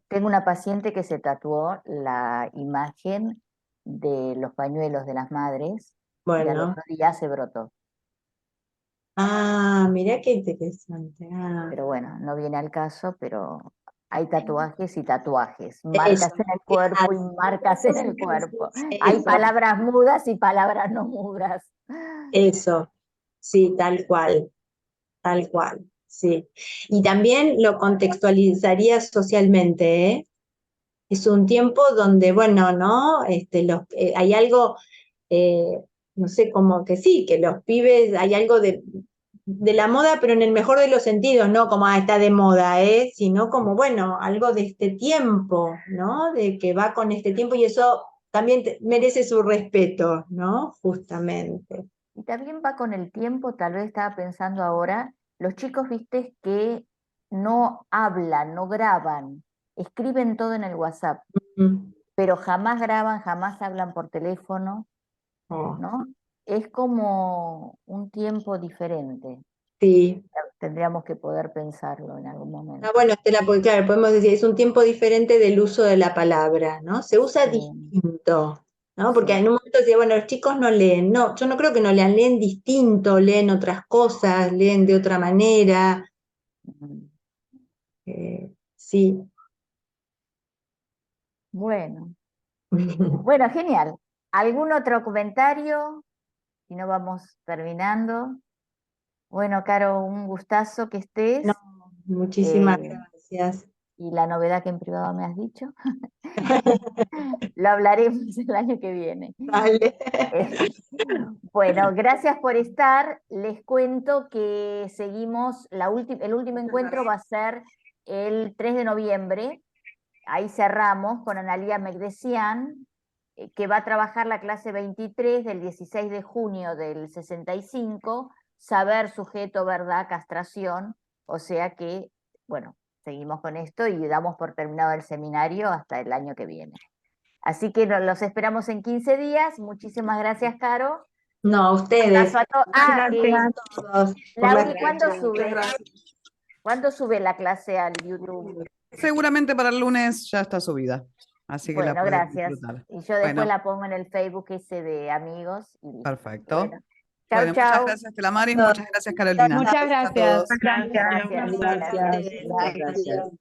Speaker 2: tengo una paciente que se tatuó la imagen de los pañuelos de las madres y al
Speaker 3: bueno.
Speaker 2: otro día se brotó.
Speaker 3: Ah, mirá qué interesante. Ah.
Speaker 2: Pero bueno, no viene al caso, pero hay tatuajes y tatuajes, marcas en el cuerpo y marcas en el cuerpo. Hay
Speaker 3: Eso.
Speaker 2: palabras mudas y palabras no mudas.
Speaker 3: Eso, sí, tal cual, sí. Y también lo contextualizaría socialmente, ¿eh? Es un tiempo donde, bueno, ¿no? Hay algo, no sé, como que sí, que los pibes, hay algo de la moda, pero en el mejor de los sentidos, no como está de moda, sino como, bueno, algo de este tiempo, ¿no? De que va con este tiempo y eso también merece su respeto, ¿no? Justamente.
Speaker 2: Y también va con el tiempo, tal vez estaba pensando ahora, los chicos, viste, que no hablan, no graban, escriben todo en el WhatsApp, pero jamás graban, jamás hablan por teléfono, ¿no? Es como un tiempo diferente.
Speaker 3: Sí.
Speaker 2: Tendríamos que poder pensarlo en algún momento.
Speaker 3: Ah, bueno, Estela, porque claro, podemos decir, es un tiempo diferente del uso de la palabra, ¿no? Se usa distinto, ¿no? Porque en un momento decía, bueno, los chicos no leen. No, yo no creo que no lean, leen distinto, leen otras cosas, leen de otra manera. Sí.
Speaker 2: Bueno. Bueno, genial. ¿Algún otro comentario? Si no, vamos terminando. Bueno, Caro, un gustazo que estés.
Speaker 3: No, muchísimas gracias.
Speaker 2: Y la novedad que en privado me has dicho. Lo hablaremos el año que viene.
Speaker 3: Vale.
Speaker 2: Bueno, gracias por estar. Les cuento que seguimos, el último encuentro va a ser el 3 de noviembre. Ahí cerramos con Analía Megdesian, que va a trabajar la clase 23 del 16 de junio del 65, saber, sujeto, verdad, castración. O sea que, bueno, seguimos con esto y damos por terminado el seminario hasta el año que viene. Así que los esperamos en 15 días. Muchísimas gracias, Caro.
Speaker 3: No, a ustedes.
Speaker 2: A
Speaker 3: todos.
Speaker 2: Lauri, ¿cuándo sube la clase al YouTube?
Speaker 1: Seguramente para el lunes ya está subida. Así que la
Speaker 2: Bueno,
Speaker 1: pueden
Speaker 2: gracias.
Speaker 1: disfrutar.
Speaker 2: Y yo después
Speaker 1: Bueno.
Speaker 2: la pongo en el Facebook ese de amigos.
Speaker 1: Perfecto.
Speaker 2: Bueno, chau,
Speaker 1: Bueno,
Speaker 2: chau.
Speaker 1: muchas gracias, Estela Maris. Muchas gracias, Carolina.
Speaker 7: Muchas gracias.
Speaker 1: A todos.
Speaker 2: Gracias.
Speaker 3: Gracias.